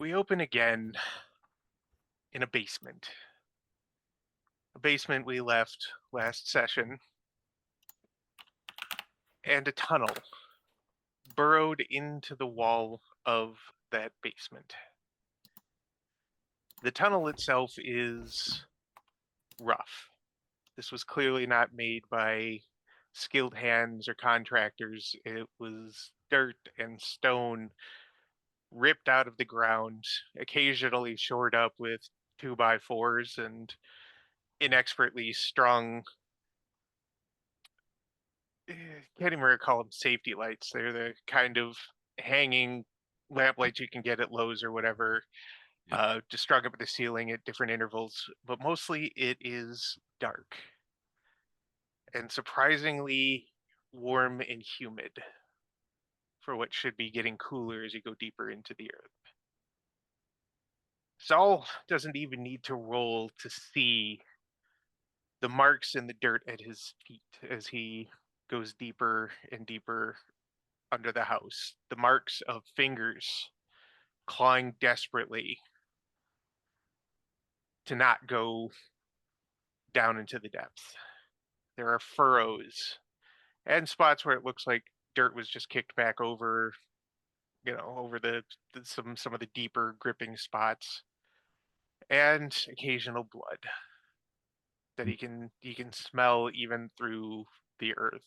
We open again in a basement we left last session, and a tunnel burrowed into the wall of that basement. The tunnel itself is rough. This was clearly not made by skilled hands or contractors. It was dirt and stone ripped out of the ground, occasionally shored up with 2x4s and inexpertly strung. Can't even recall them safety lights. They're the kind of hanging lamp lights you can get at Lowe's or whatever, Yep. just strung up at the ceiling at different intervals. But mostly it is dark and surprisingly warm and humid for what should be getting cooler as you go deeper into the earth. Saul doesn't even need to roll to see the marks in the dirt at his feet as he goes deeper and deeper under the house. The marks of fingers clawing desperately to not go down into the depths. There are furrows and spots where it looks like dirt was just kicked back over, over some of the deeper gripping spots, and occasional blood that he can smell even through the earth.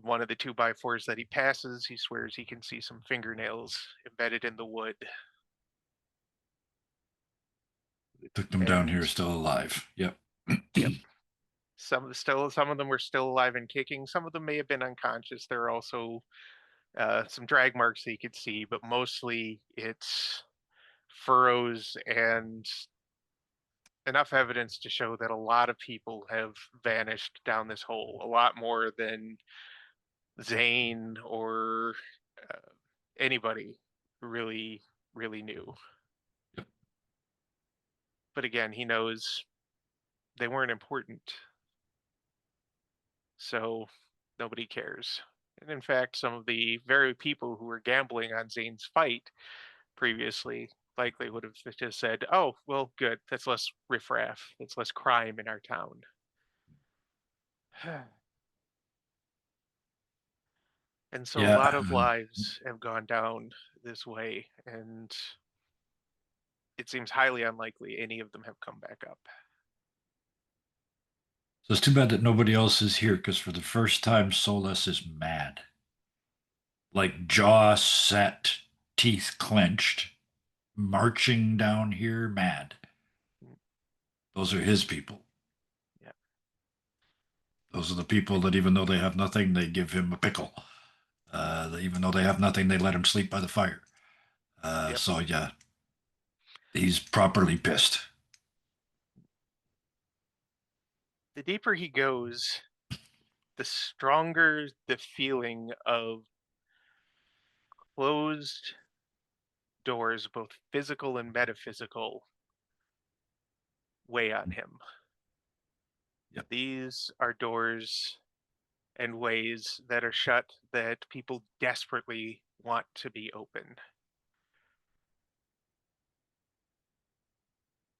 One of the 2x4s that he passes, he swears he can see some fingernails embedded in the wood. They took them down And here still alive. Yep. yep, some of them were still alive and kicking. Some of them may have been unconscious. There are also some drag marks that you could see, but mostly it's furrows and enough evidence to show that a lot of people have vanished down this hole, a lot more than Zane or uh, anybody really, really knew. Yep. But again, he knows they weren't important, so nobody cares. And in fact, some of the very people who were gambling on Zane's fight previously likely would have just said, "Oh, well, good. That's less riffraff. That's less crime in our town." And so a Yeah. lot of lives have gone down this way, and it seems highly unlikely any of them have come back up. So it's too bad that nobody else is here because for the first time, Solas is mad. Like jaw set, teeth clenched, marching down here, mad. Mm. Those are his people. Yeah. Those are the people that even though they have nothing, they give him a pickle. Even though they have nothing, they let him sleep by the fire. Yep. So yeah, he's properly pissed. The deeper he goes, the stronger the feeling of closed doors, both physical and metaphysical, weigh on him. Yep. These are doors and ways that are shut that people desperately want to be open.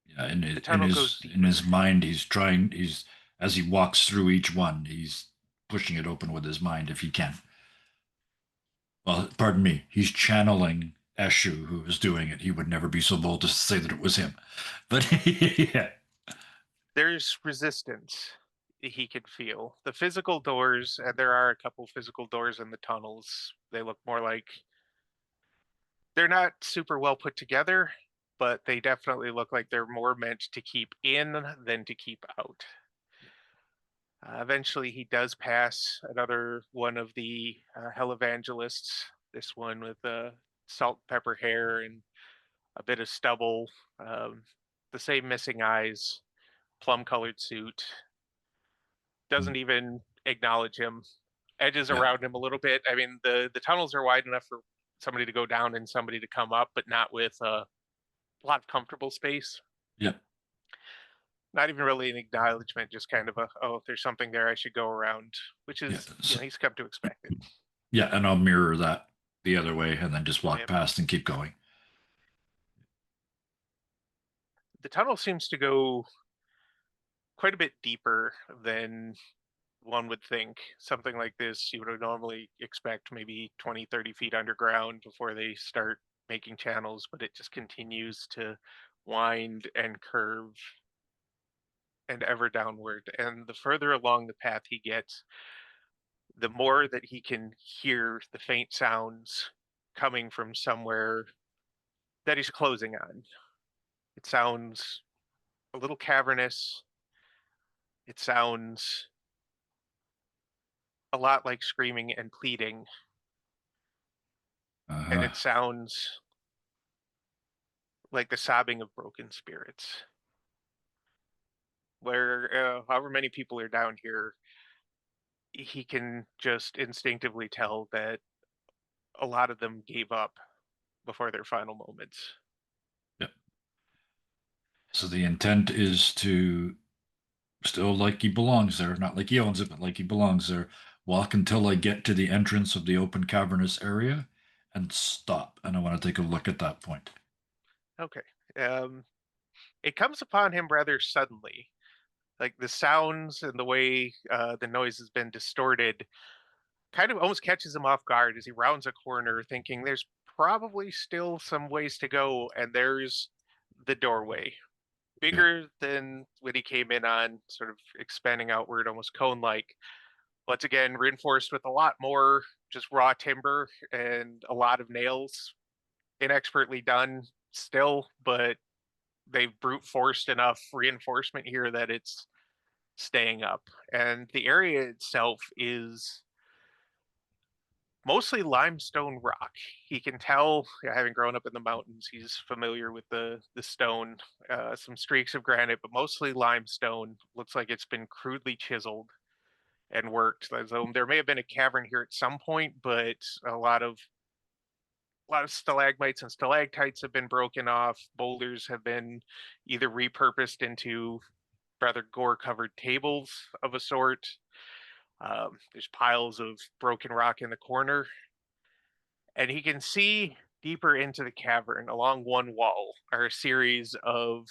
Yeah, The tunnel goes in deeper. his mind, he's as he walks through each one, he's pushing it open with his mind if he can. Well, pardon me, he's channeling Eshu, who was doing it. He would never be so bold to say that it was him. But yeah, There's resistance he could feel. The physical doors, and there are a couple physical doors in the tunnels. They look more like they're not super well put together, but they definitely look like they're more meant to keep in than to keep out. Eventually, he does pass another one of the hell evangelists. This one with salt and pepper hair and a bit of stubble, um, the same missing eyes, plum colored suit. Doesn't even acknowledge him. Edges yeah, around him a little bit. I mean, the tunnels are wide enough for somebody to go down and somebody to come up, but not with a lot of comfortable space. yeah, Not even really an acknowledgement, just kind of a, oh, if there's something there, I should go around, which yeah. is, So, he's come to expect it. yeah, and I'll mirror that. the other way and then just walk Yep. past and keep going. The tunnel seems to go quite a bit deeper than one would think. Something like this, you would normally expect maybe 20, 30 feet underground before they start making channels, but it just continues to wind and curve and ever downward. And the further along the path he gets, the more that he can hear the faint sounds coming from somewhere that he's closing on. It sounds a little cavernous. It sounds a lot like screaming and pleading, and Uh-huh. it sounds like the sobbing of broken spirits. Where however many people are down here, he can just instinctively tell that a lot of them gave up before their final moments. Yep. So the intent is to still like he belongs there, not like he owns it, but like he belongs there. Walk until I get to the entrance of the open cavernous area and stop. And I want to take a look at that point. Okay. Um, it comes upon him rather suddenly. Like the sounds and the way the noise has been distorted kind of almost catches him off guard as he rounds a corner, thinking there's probably still some ways to go. And there's the doorway, Yeah. bigger than when he came in on, sort of expanding outward, almost cone like. Once again, reinforced with a lot more just raw timber and a lot of nails, inexpertly done still, but they've brute forced enough reinforcement here that it's staying up. And the area itself is mostly limestone rock. He can tell, having grown up in the mountains, he's familiar with the stone, some streaks of granite, but mostly limestone. Looks like it's been crudely chiseled and worked. So there may have been a cavern here at some point, but a lot of stalagmites and stalactites have been broken off. Boulders have been either repurposed into rather gore covered tables of a sort. There's piles of broken rock in the corner, and he can see deeper into the cavern. Along one wall are a series of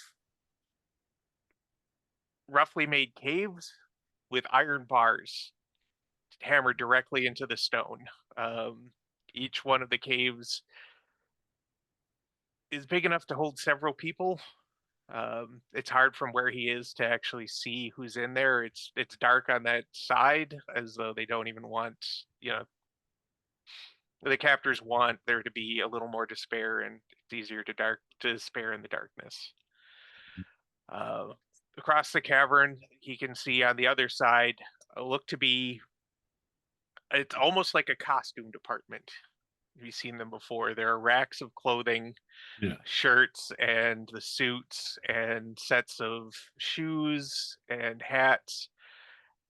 roughly made caves with iron bars hammered directly into the stone. Um, each one of the caves is big enough to hold several people. It's hard from where he is to actually see who's in there. It's dark on that side, as though they don't even want, you know, the captors want there to be a little more despair, and it's easier to despair in the darkness. Uh, Across the cavern, he can see on the other side look to be, it's almost like a costume department. You've seen them before. There are racks of clothing, Yeah. shirts and the suits and sets of shoes and hats,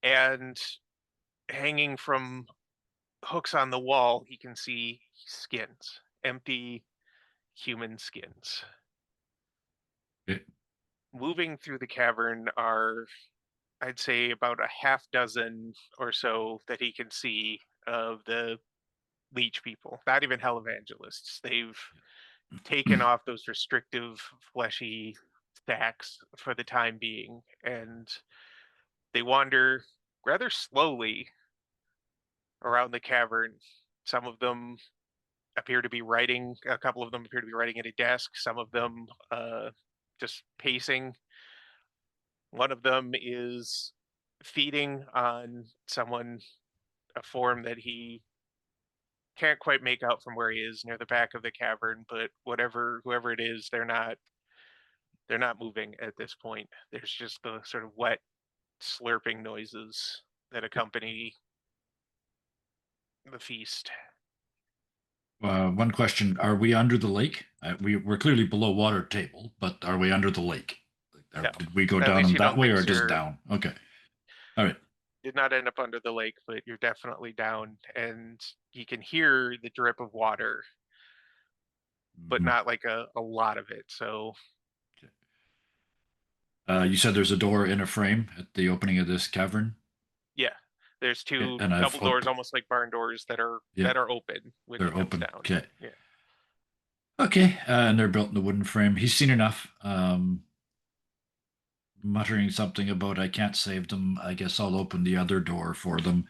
and hanging from hooks on the wall he can see skins, empty human skins. Okay. Moving through the cavern are, I'd say, about a half dozen or so that he can see of the leech people, not even hell evangelists. They've taken off those restrictive fleshy stacks for the time being, and they wander rather slowly around the cavern. Some of them appear to be writing, a couple of them appear to be writing at a desk, some of them just pacing. One of them is feeding on someone, a form that he can't quite make out from where he is near the back of the cavern, but whoever it is, they're not moving at this point. There's just the sort of wet slurping noises that accompany the feast. One question: are we under the lake? We're clearly below water table, but are we under the lake? No, Did we go at down least in you that don't way think or so. just You're down? Okay. All right. did not end up under the lake, but you're definitely down, and you can hear the drip of water, but Mhm. not like a lot of it. So Okay. You said there's a door in a frame at the opening of this cavern. yeah, There's Okay, two and I've double doors, hooked. almost like barn doors, Yeah, that are open when he they're comes open. down. Okay. Yeah. Okay, and they're built in the wooden frame. He's seen enough. Muttering something about I can't save them. I guess I'll open the other door for them.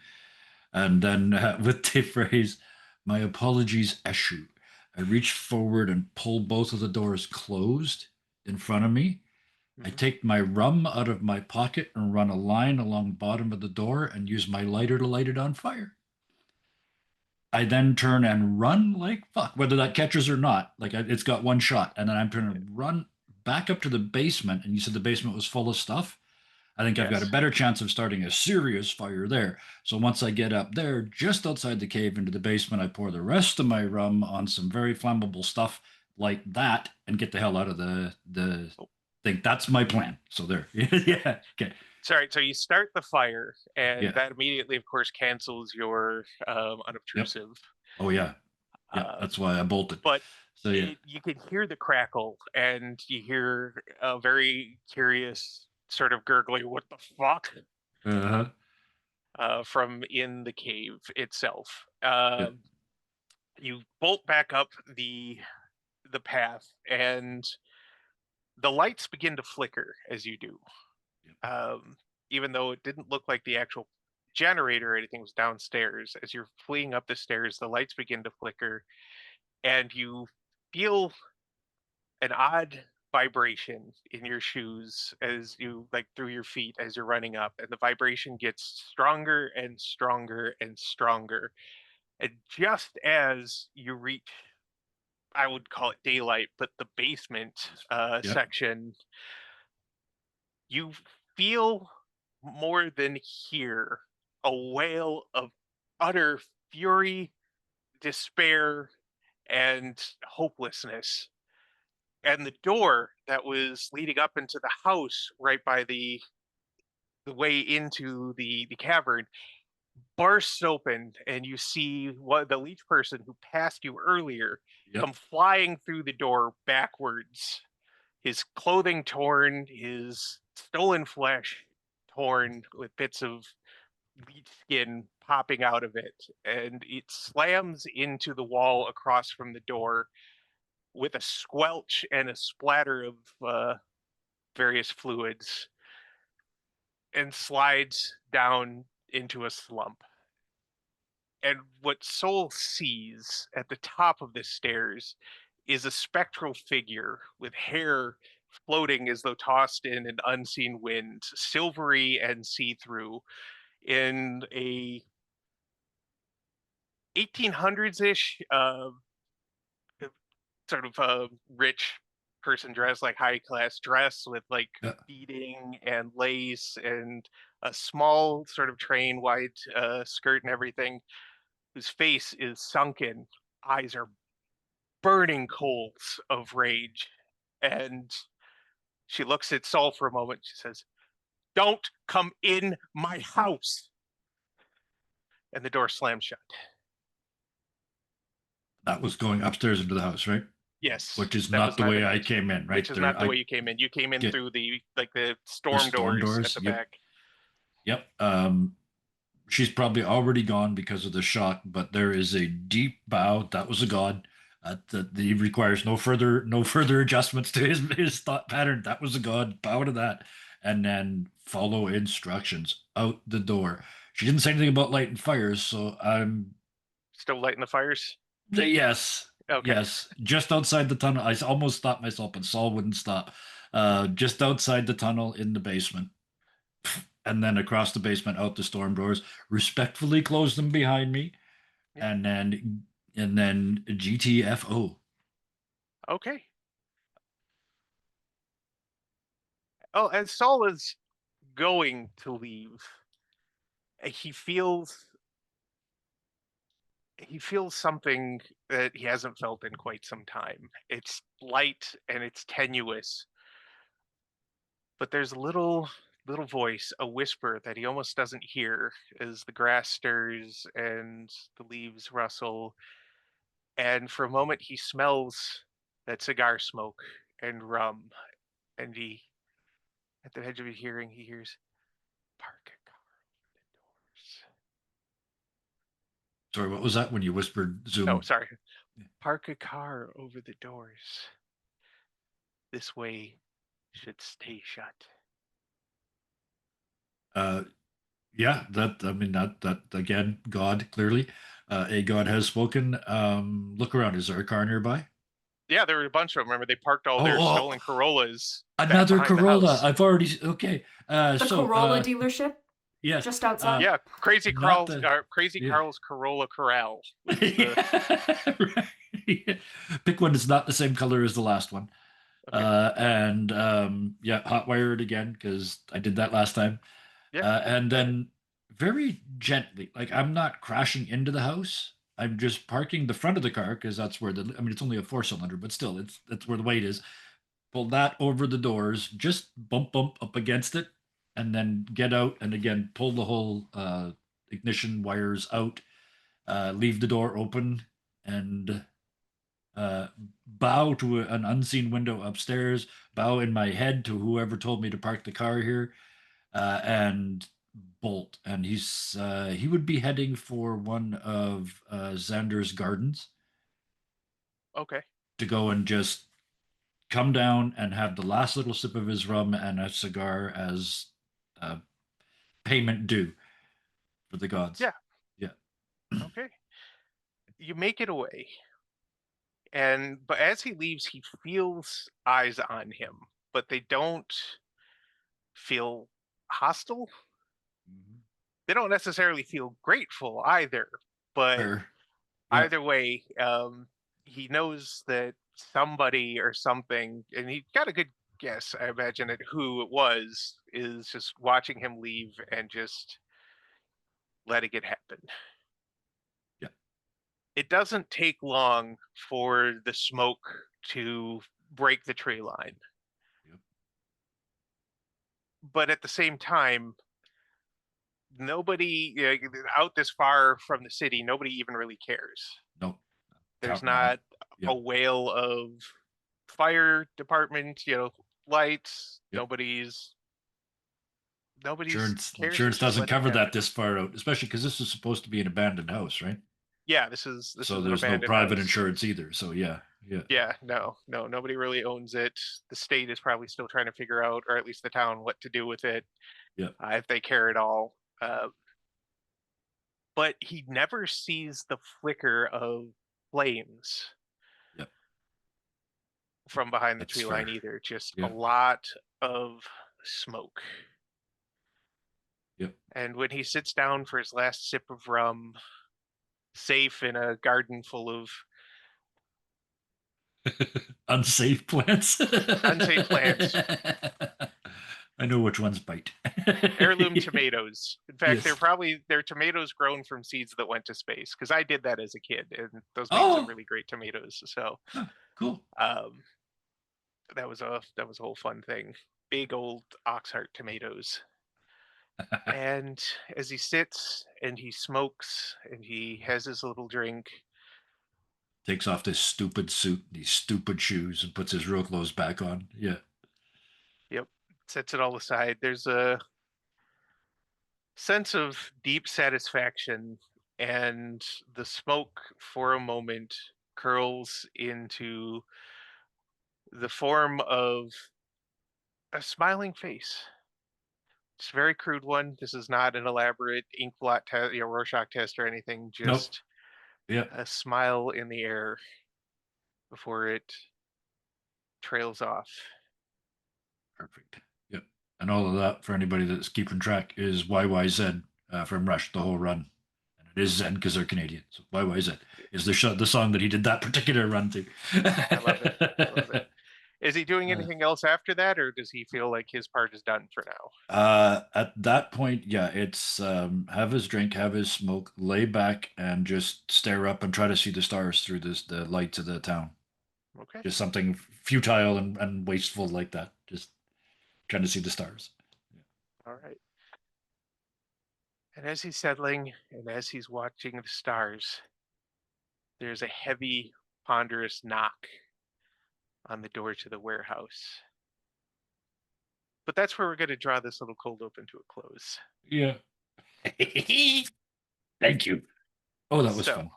And then with the phrase, my apologies, Eshu. I reach forward and pull both of the doors closed in front of me. I Hmm. take my rum out of my pocket and run a line along the bottom of the door and use my lighter to light it on fire. I then turn and run like fuck, whether that catches or not. Like it's got one shot, and then I'm going Yeah. to run back up to the basement. And you said the basement was full of stuff. I think I've got a Yes. better chance of starting a serious fire there. So once I get up there, just outside the cave into the basement, I pour the rest of my rum on some very flammable stuff like that and get the hell out of the Oh, thing. That's my plan. So there. Yeah. Okay. sorry. So you start the fire, and Yeah. that immediately, of course, cancels your Yep. unobtrusive. Oh yeah. Yeah. That's Um, why I bolted. but So yeah. you can hear the crackle, and you hear a very curious sort of gurgling, "What the fuck?" Uh-huh. From in the cave itself. Yeah. You bolt back up the path, and the lights begin to flicker as you do. Yeah. Um, Even though it didn't look like the actual generator or anything was downstairs, as you're fleeing up the stairs, the lights begin to flicker, and you feel an odd vibration in your shoes as you like through your feet as you're running up, and the vibration gets stronger and stronger and stronger. And just as you reach, I would call it daylight, but the basement Yeah. section, you feel more than hear a wail of utter fury, despair, and hopelessness. And the door that was leading up into the house right by the way into the cavern bursts open, and you see what the leech person who passed you earlier come Yep. flying through the door backwards, his clothing torn, his stolen flesh torn with bits of leech skin popping out of it, and it slams into the wall across from the door with a squelch and a splatter of various fluids, and slides down into a slump. And what Soul sees at the top of the stairs is a spectral figure with hair floating as though tossed in an unseen wind, silvery and see-through, in a 1800s ish sort of rich person dress, like high class dress with like Yeah. beading and lace and a small sort of train white skirt and everything, whose face is sunken, eyes are burning coals of rage. And she looks at Saul for a moment. She says, "Don't come in my house." And the door slams shut. That was going upstairs into the house, right? Yes, Which is that not was the not way an I exit. came in, Which right? is There not the way I you came in. You came in get through the the storm storm doors at doors. the Yep. back. Yep. She's probably already gone because of the shock, but there is a deep bow. That was a god. That he requires no further adjustments to his thought pattern. That was a god. Bow to that, and then follow instructions out the door. She didn't say anything about lighting fires, so I'm Still lighting the fires. yes, Okay. yes. Just outside the tunnel, I almost stopped myself, but Saul wouldn't stop. Just outside the tunnel in the basement, and then across the basement out the storm doors. Respectfully close them behind me, Yeah. and then GTFO. Okay. Oh, and Saul is going to leave. He feels something that he hasn't felt in quite some time. It's light and it's tenuous, but there's a little voice, a whisper that he almost doesn't hear as the grass stirs and the leaves rustle. And for a moment, he smells that cigar smoke and rum, and at the edge of his hearing, he hears, "Park a car over the doors." Sorry, what was that when you whispered No, Zoom? sorry. Park a car over the doors. This way should stay shut. Uh, yeah, that I mean that again, God clearly, a God has spoken. Look around. Is there a car nearby? Yeah, there were a bunch of them. Remember, they parked all their Oh, stolen oh, Corollas back another behind the Corolla. house. I've already okay. The Corolla dealership Yes. just outside. Yeah, Not the Crazy yeah. Carl's Corolla Corral was the Yeah, right. Pick one that's not the same color as the last one. okay. And yeah, hot wired again because I did that last time. Yeah, And got it. then very gently, like I'm not crashing into the house. I'm just parking the front of the car because that's where the. I mean, it's only a four cylinder, but still, it's that's where the weight is. Pull that over the doors, just bump up against it, and then get out. And again, pull the whole ignition wires out. Leave the door open and uh, bow to an unseen window upstairs, bow in my head to whoever told me to park the car here, and bolt. And he would be heading for one of Xander's gardens Okay. to go and just come down and have the last little sip of his rum and a cigar as uh, payment due for the gods. Yeah, Yeah, okay. You make it away. And but as he leaves, he feels eyes on him, but they don't feel hostile. Mhm. They don't necessarily feel grateful either, but Fair. Yeah, either way, he knows that somebody or something, and he got a good guess, I imagine, at who it was, is just watching him leave and just letting it happen. yeah, It doesn't take long for the smoke to break the tree line, yep. but at the same time, nobody out this far from the city, nobody even really cares. Nope. There's Counting on it. not a Yep, wail of fire department, lights. yep. Nobody's Insurance cares. They're insurance just doesn't letting it cover that happen. this far out, especially because this is supposed to be an abandoned house, right? Yeah, this So is an there's no abandoned private house. insurance either. So yeah, yeah, Yeah, no, nobody really owns it. The state is probably still trying to figure out, or at least the town, what to do with it, yeah, if they care at all. But he never sees the flicker of flames yeah. from behind the That's tree line fair. either. Just a Yeah, lot of smoke. yeah. And when he sits down for his last sip of rum, safe in a garden full of Unsafe plants. unsafe plants, I know which ones bite. heirloom tomatoes. In fact, Yes. they're tomatoes grown from seeds that went to space. Because I did that as a kid, and those make some Oh, really great tomatoes. So huh, cool. um, that was a whole fun thing. Big old oxheart tomatoes. And as he sits and he smokes and he has his little drink, Takes off this stupid suit, these stupid shoes, and puts his real clothes back on. Yeah. yep, sets it all aside. There's a sense of deep satisfaction, and the smoke for a moment curls into the form of a smiling face. It's a very crude one. This is not an elaborate ink blot test, Rorschach test or anything. Nope. Just Yeah. a smile in the air before it trails off. Perfect. Yep. And all of that for anybody that's keeping track is YYZ from Rush, the whole run. And it is Zen because they're Canadian. So YYZ is the song that he did that particular run to. I love it. I love it. Is he doing uh, anything else after that, or does he feel like his part is done for now? at that point, yeah, it's have his drink, have his smoke, lay back, and just stare up and try to see the stars through the lights of the town. Okay. Just something futile and wasteful like that. Just trying to see the stars. All right. And as he's settling and as he's watching the stars, there's a heavy, ponderous knock on the door to the warehouse. But that's where we're going to draw this little cold open to a close. Yeah. Thank you. Oh, that was So, fun.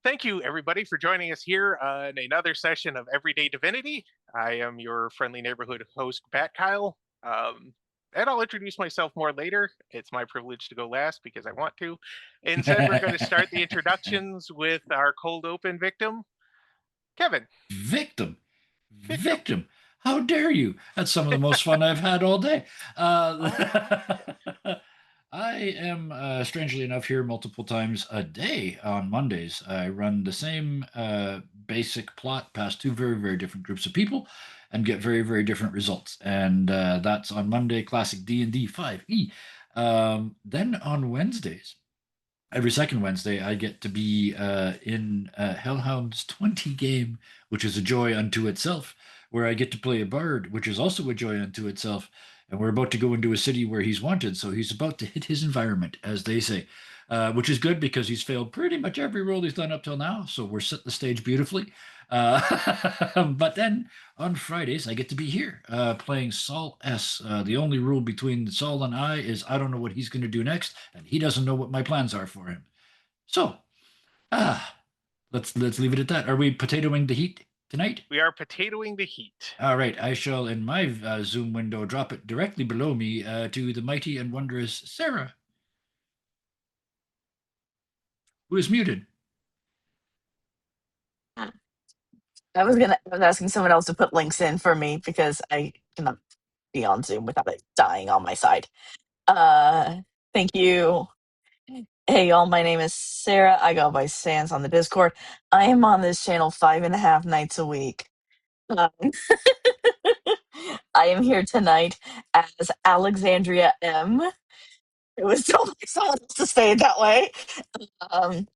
thank you everybody for joining us here in another session of Everyday Divinity. I am your friendly neighborhood host, Bat Kyle. And I'll introduce myself more later. It's my privilege to go last because I want to. Instead, we're going to start the introductions with our cold open victim, Kevin. Victim. Victim. Victim. How dare you? That's some of the most fun I've had all day. I am, strangely enough, here multiple times a day on Mondays. I run the same basic plot past two very, very different groups of people and get very, very different results. And that's on Monday, Classic D&D 5e. Then on Wednesdays, every second Wednesday, I get to be in Hellhound's 20 game, which is a joy unto itself, where I get to play a bard, which is also a joy unto itself. And we're about to go into a city where he's wanted, so he's about to hit his environment, as they say, which is good because he's failed pretty much every role he's done up till now. So we're set the stage beautifully. But then on Fridays, I get to be here playing Saul S. The only rule between Saul and I is I don't know what he's going to do next, and he doesn't know what my plans are for him. So, ah, let's leave it at that. Are we potatoing the heat tonight? We are potatoing the heat. All right, I shall, in my Zoom window, drop it directly below me to the mighty and wondrous Sarah, who is muted. I was asking someone else to put links in for me because I cannot be on Zoom without it dying on my side. Uh, Thank you. Hey y'all, my name is Sarah. I go by Sans on the Discord. I am on this channel 5.5 nights a week. Um, I am here tonight as Alexandria M. It was told by someone else to say it that way. Um,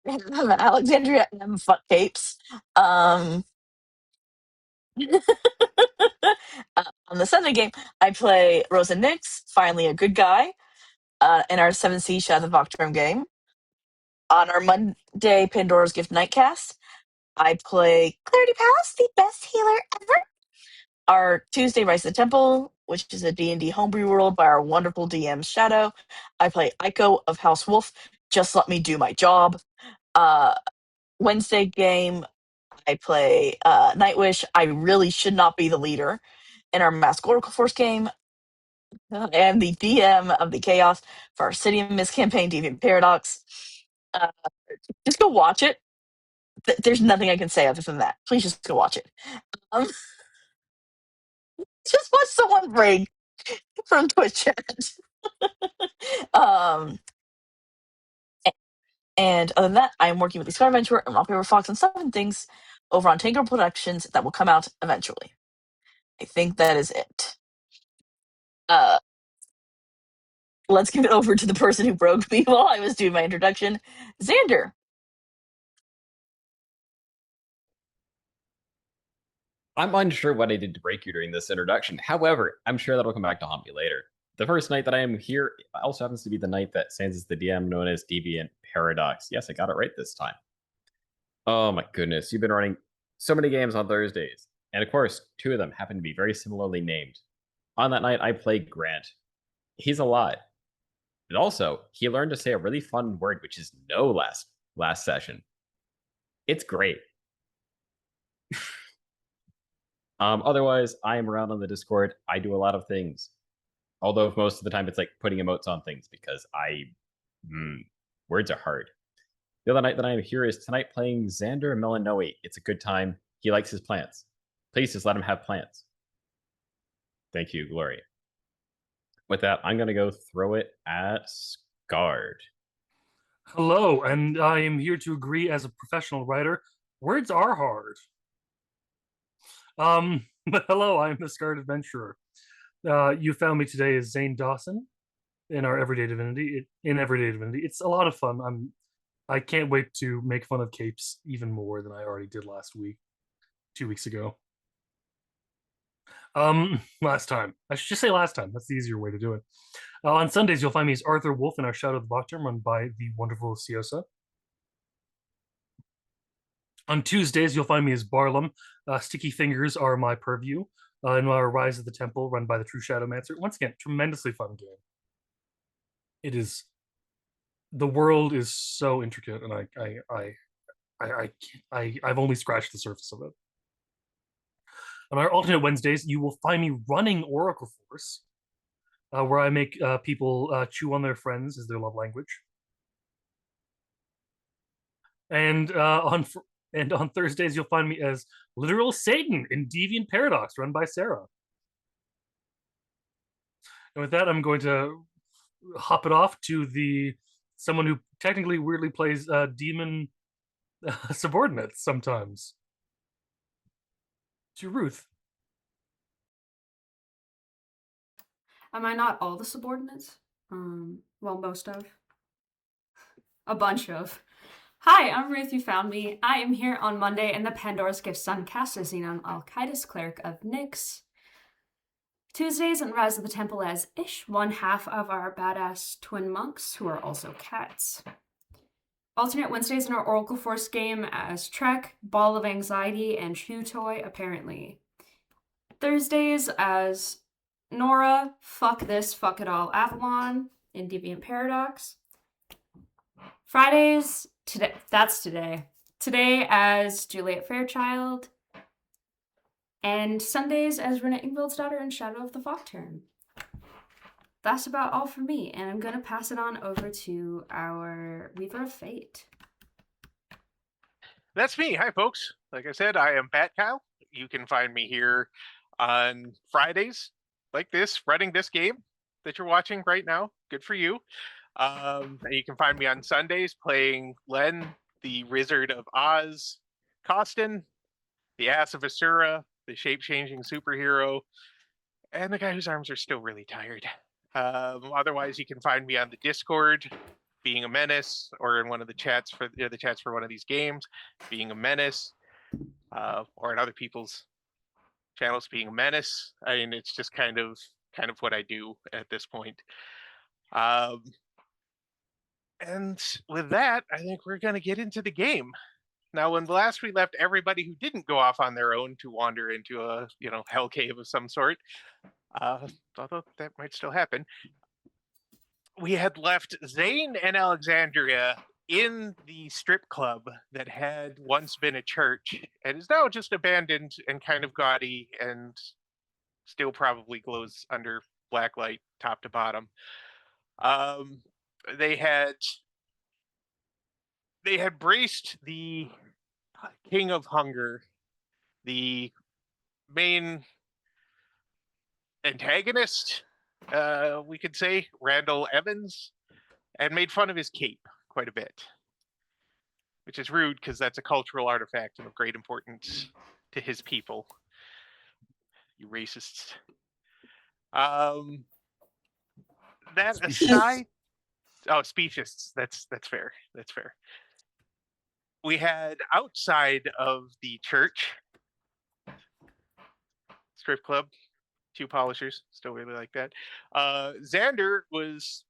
Alexandria M. Fuck capes. Um, on the Sunday game, I play Rosa Nix, finally a good guy, in our 7C Shadow of October game. On our Monday Pandora's Gift Nightcast, I play Clarity Palace, the best healer ever. Our Tuesday Rise of the Temple, which is a D&D homebrew world by our wonderful DM Shadow. I play Aiko of House Wolf. Just let me do my job. Wednesday game, I play Nightwish. I really should not be the leader. In our Mask Oracle Force game, I am the DM of the Chaos for our City of Mist campaign, Deviant Paradox. Uh, just go watch it. There's nothing I can say other than that. Please just go watch it. Um, just watch someone break from Twitch chat. um, and other than that, I am working with the Sky Adventure and Rock Paper Fox and Seven Things over on Tango Productions that will come out eventually. I think that is it. Let's give it over to the person who broke me while I was doing my introduction, Xander. I'm unsure what I did to break you during this introduction. However, I'm sure that'll come back to haunt me later. The first night that I am here also happens to be the night that Sans is the DM known as Deviant Paradox. Yes, I got it right this time. Oh my goodness, you've been running so many games on Thursdays. And of course, two of them happen to be very similarly named. On that night, I played Grant. He's a lot. And also, he learned to say a really fun word, which is no last session. It's great. Otherwise, I am around on the Discord. I do a lot of things. Although most of the time it's like putting emotes on things because words are hard. The other night that I am here is tonight playing Xander Melanoe. It's a good time. He likes his plants. Please just let him have plants. Thank you, Gloria. With that, I'm going to go throw it at Scarred. Hello, and I am here to agree as a professional writer. Words are hard. But hello, I'm the Scarred Adventurer. You found me today as Zane Dawson in our Everyday Divinity. It's a lot of fun. I can't wait to make fun of capes even more than I already did last week, 2 weeks ago. Last time. I should just say last time. That's the easier way to do it. On Sundays, you'll find me as Arthur Wolf in our Shadow of the Bocturn, run by the wonderful Ciosa. On Tuesdays, you'll find me as Barlam. Sticky Fingers are my purview. In our Rise of the Temple, run by the True Shadowmancer. Once again, tremendously fun game. It is the world is so intricate, and I've only scratched the surface of it. On our alternate Wednesdays, you will find me running Oracle Force, where I make people chew on their friends as their love language. And on Thursdays, you'll find me as literal Satan in Deviant Paradox, run by Sarah. And with that, I'm going to hop it off to someone who technically weirdly plays demon subordinates sometimes. To Ruth. Am I not all the subordinates? Well, most of. A bunch of. Hi, I'm Ruth. You found me. I am here on Monday in the Pandora's Gift Suncast as Xenon Al-Qaeda's Cleric of Nyx. Tuesdays in Rise of the Temple as Ish, one half of our badass twin monks who are also cats. Alternate Wednesdays in our Oracle Force game as Trek, Ball of Anxiety, and Chew Toy, apparently. Thursdays as Nora, Fuck This, Fuck It All, Avalon in Deviant Paradox. Fridays, today. Today as Juliet Fairchild. And Sundays as Renee Ingvild's daughter in Shadow of the Nocturne. That's about all for me, and I'm going to pass it on over to our Weaver of Fate. That's me. Hi, folks. Like I said, I am Bat Kyle. You can find me here on Fridays like this, running this game that you're watching right now. Good for you. And you can find me on Sundays playing Len, the Wizard of Oz, Costin, the Ass of Asura, the shape-changing superhero, and the guy whose arms are still really tired. Otherwise, you can find me on the Discord, being a menace, or in one of the chats for one of these games, being a menace, or in other people's channels, being a menace. I mean, it's just kind of what I do at this point. And with that, I think we're going to get into the game. Now, when last we left everybody who didn't go off on their own to wander into a, hell cave of some sort, although that might still happen, we had left Zane and Alexandria in the strip club that had once been a church and is now just abandoned and kind of gaudy and still probably glows under black light top to bottom. They had braced the King of Hunger, the main antagonist, we could say, Randall Evans, and made fun of his cape quite a bit, which is rude because that's a cultural artifact and of great importance to his people. You racists. That aside, speciesists. That's fair. That's fair. We had outside of the church strip club, two polishers, still really like that. Xander was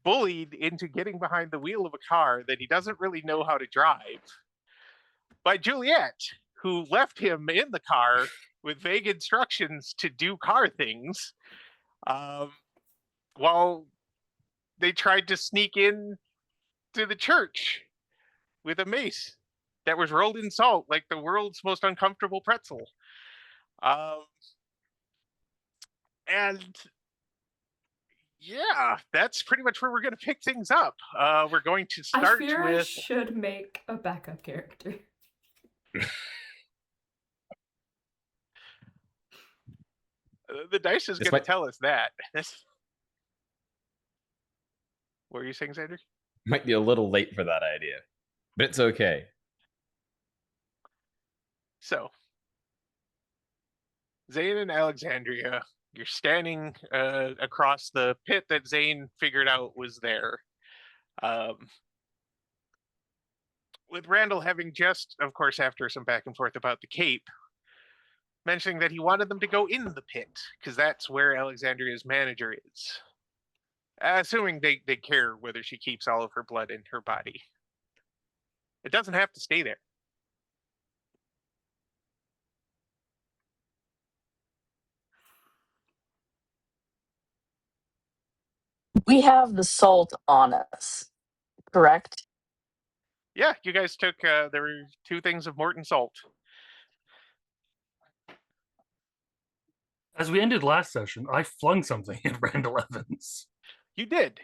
bullied into getting behind the wheel of a car that he doesn't really know how to drive by Juliet, who left him in the car with vague instructions to do car things, while they tried to sneak in to the church with a mace that was rolled in salt like the world's most uncomfortable pretzel. And yeah, that's pretty much where we're going to pick things up. We're going to start with... I should make a backup character. The dice is going to tell us that. What were you saying, Xander? Might be a little late for that idea, but it's okay. So, Zane and Alexandria, you're standing across the pit that Zane figured out was there. With Randall having just, of course, after some back and forth about the cape, mentioning that he wanted them to go in the pit, because that's where Alexandria's manager is. Assuming they care whether she keeps all of her blood in her body. It doesn't have to stay there. We have the salt on us. Correct. Yeah, you guys took, there were 2 things of Morton Salt. As we ended last session, I flung something at Randall Evans. You did.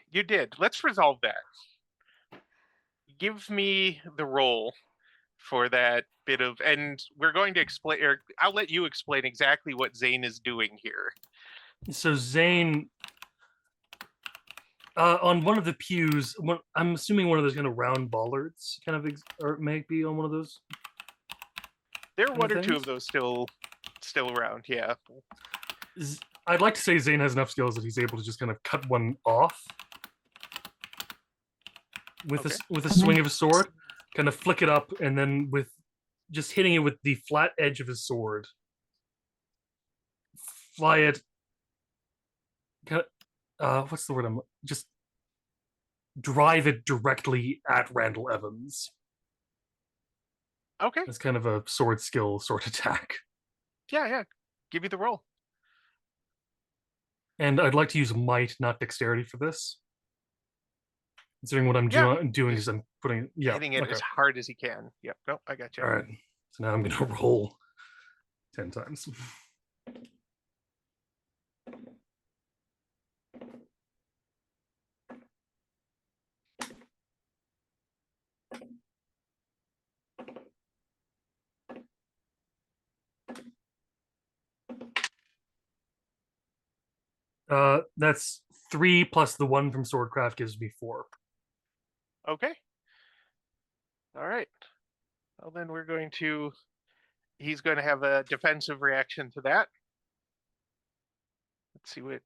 Let's resolve that. Give me the roll for that bit of, and we're going to explain, or I'll let you explain exactly what Zane is doing here. So Zane, on one of the pews, I'm assuming one of those kind of round bollards, kind of, or maybe on one of those. There are Kind 1 of or 2 things? of those still around. Yeah. I'd like to say Zane has enough skills that he's able to just kind of cut one off with Okay. with a swing of a sword, kind of flick it up, and then with just hitting it with the flat edge of his sword, fly it. Kind of, what's the word? I'm just drive it directly at Randall Evans. Okay. It's kind of a sword skill, sword attack. Yeah. Give me the roll. And I'd like to use might, not dexterity, for this. Considering what I'm Yeah. doing Just is I'm putting hitting it okay. as hard as he can. Yep. No, I got you. All right. So now I'm going to roll 10 times. That's 3 plus the 1 from Swordcraft gives me 4. Okay. All right. Well, then we're going to. He's going to have a defensive reaction to that. Let's see what.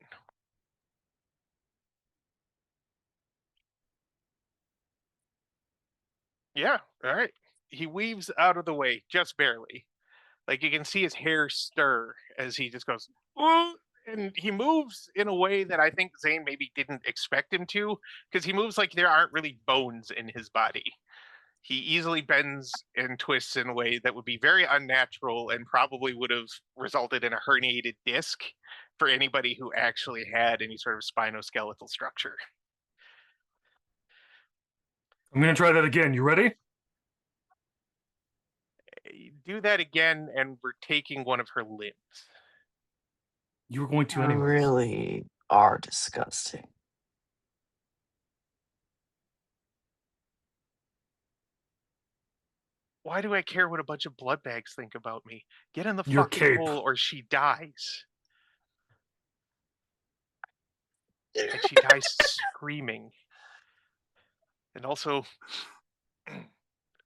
Yeah. All right. He weaves out of the way just barely. Like you can see his hair stir as he just goes, "Ooh," and he moves in a way that I think Zane maybe didn't expect him to, because he moves like there aren't really bones in his body. He easily bends and twists in a way that would be very unnatural and probably would have resulted in a herniated disc for anybody who actually had any sort of spinoskeletal structure. I'm going to try that again. You ready? Do that again, and we're taking one of her limbs. You were going to You anyways. really are disgusting. Why do I care what a bunch of blood bags think about me? Get in the Your fucking cape. hole or she dies. And she dies screaming. And also,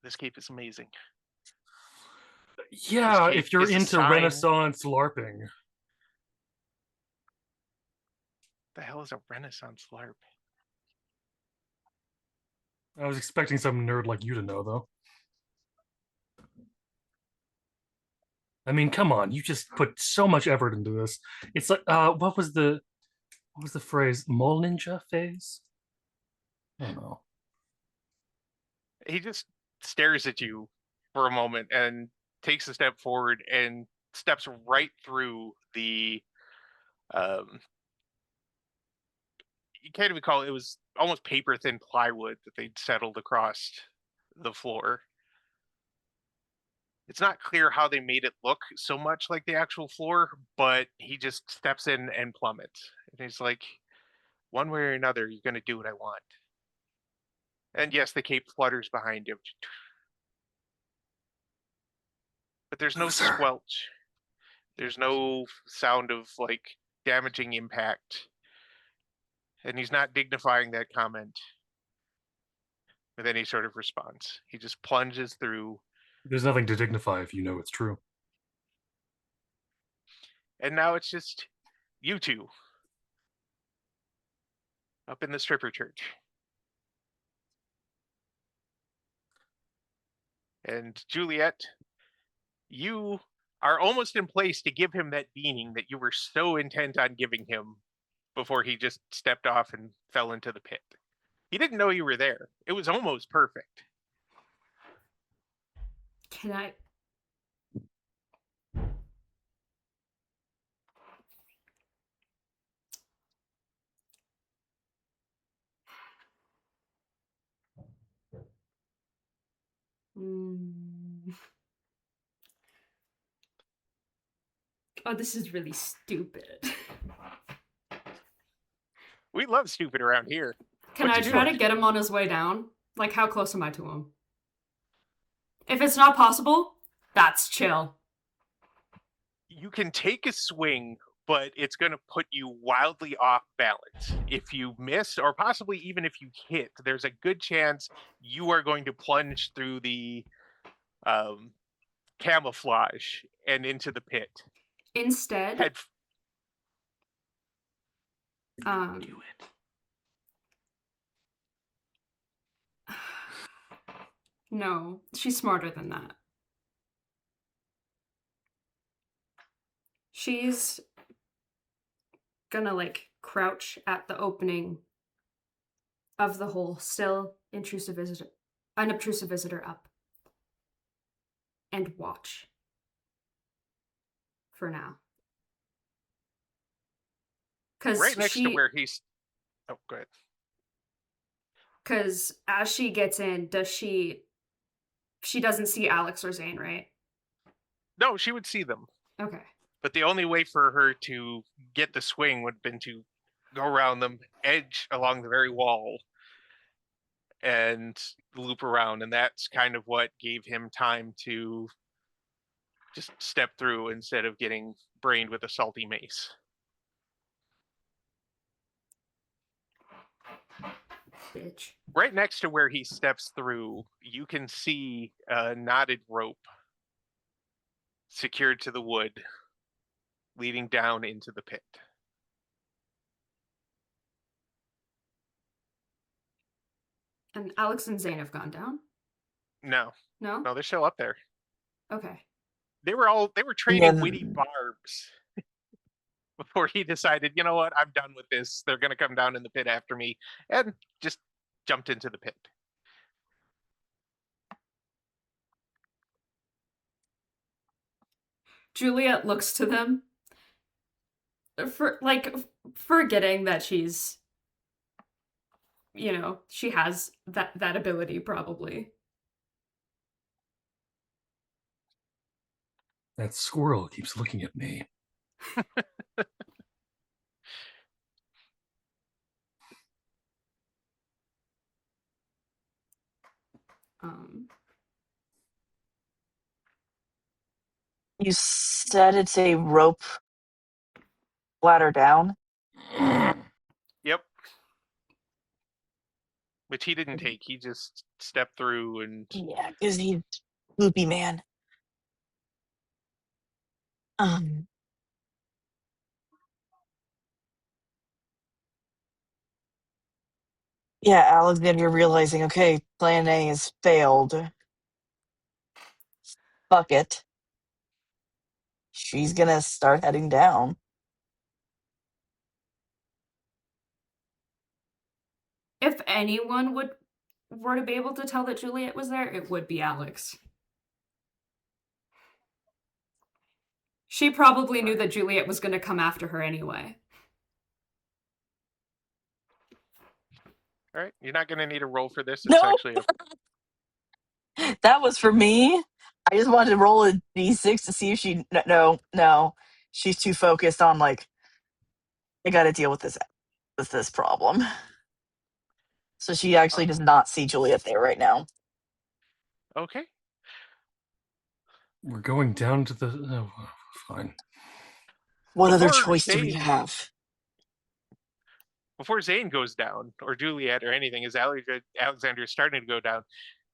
this cape is amazing. Yeah, if you're is a into sign. Renaissance LARPing. The hell is a Renaissance LARP? I was expecting some nerd like you to know, though. I mean, come on, you just put so much effort into this. It's like, what was the phrase? Mole ninja phase? I don't know. He just stares at you for a moment and takes a step forward and steps right through the you can't even call it was almost paper thin plywood that they'd settled across the floor. It's not clear how they made it look so much like the actual floor, but he just steps in and plummets. And he's like, one way or another, you're going to do what I want. And yes, the cape flutters behind him. But there's no squelch. There's no sound of like damaging impact. And he's not dignifying that comment with any sort of response. He just plunges through. There's nothing to dignify if you know it's true. And now it's just you two up in the stripper church. And Juliet, you are almost in place to give him that beaning that you were so intent on giving him before he just stepped off and fell into the pit. He didn't know you were there. It was almost perfect. Can I? Oh, this is really stupid. We love stupid around here. Can What'd I you try do? to get him on his way down? Like, how close am I to him? If it's not possible, that's chill. You can take a swing, but it's going to put you wildly off balance. If you miss, or possibly even if you hit, there's a good chance you are going to plunge through the camouflage and into the pit. Instead, Head do it. No, she's smarter than that. She's gonna like crouch at the opening of the hole, still unobtrusive visitor up, and watch for now. Because right next to where he's. Oh, go ahead. Because as she gets in, she doesn't see Alex or Zane, right? No, she would see them. Okay. But the only way for her to get the swing would have been to go around them, edge along the very wall, and loop around. And that's kind of what gave him time to just step through instead of getting brained with a salty mace. Bitch. Right next to where he steps through, you can see a knotted rope secured to the wood leading down into the pit. And Alex and Zane have gone down? No, No? they're still up there. Okay. They were trading witty barbs before he decided, you know what, I'm done with this. They're going to come down in the pit after me, and just jumped into the pit. Juliet looks to them, forgetting that she's, she has that ability probably. That squirrel keeps looking at me. You said it's a rope ladder down? Yep. Which he didn't take. He just stepped through and... Yeah, because he's loopy man. Yeah, Alexander realizing, okay, plan A has failed. Fuck it. She's gonna start heading down. If anyone were to be able to tell that Juliet was there, it would be Alex. She probably knew that Juliet was going to come after her anyway. All right, you're not going to need a roll for this. It's No! actually a... That was for me. I just wanted to roll a d6 to see if she... No. She's too focused on, like, I gotta deal with this problem. So she actually does not see Juliet there right now. Okay. We're going down to the... Oh, fine. What other choice do we have? Before Zane goes down, or Juliet, or anything, as Alexander is starting to go down,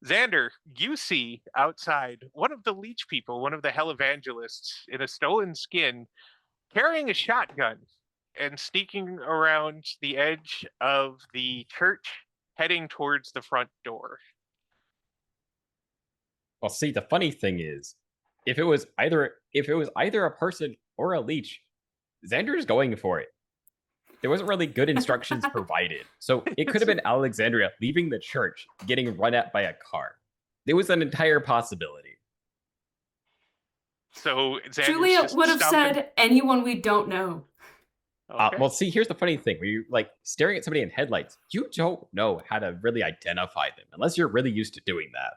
Xander, you see outside one of the leech people, one of the hell evangelists in a stolen skin, carrying a shotgun and sneaking around the edge of the church, heading towards the front door. Well, see, the funny thing is, if it was either a person or a leech, Xander's going for it. There wasn't really good instructions provided. So it could have been Alexandria leaving the church, getting run at by a car. There was an entire possibility. So Juliet would have said anyone we don't know. Okay. Well, see, here's the funny thing. When you're like staring at somebody in headlights, you don't know how to really identify them unless you're really used to doing that.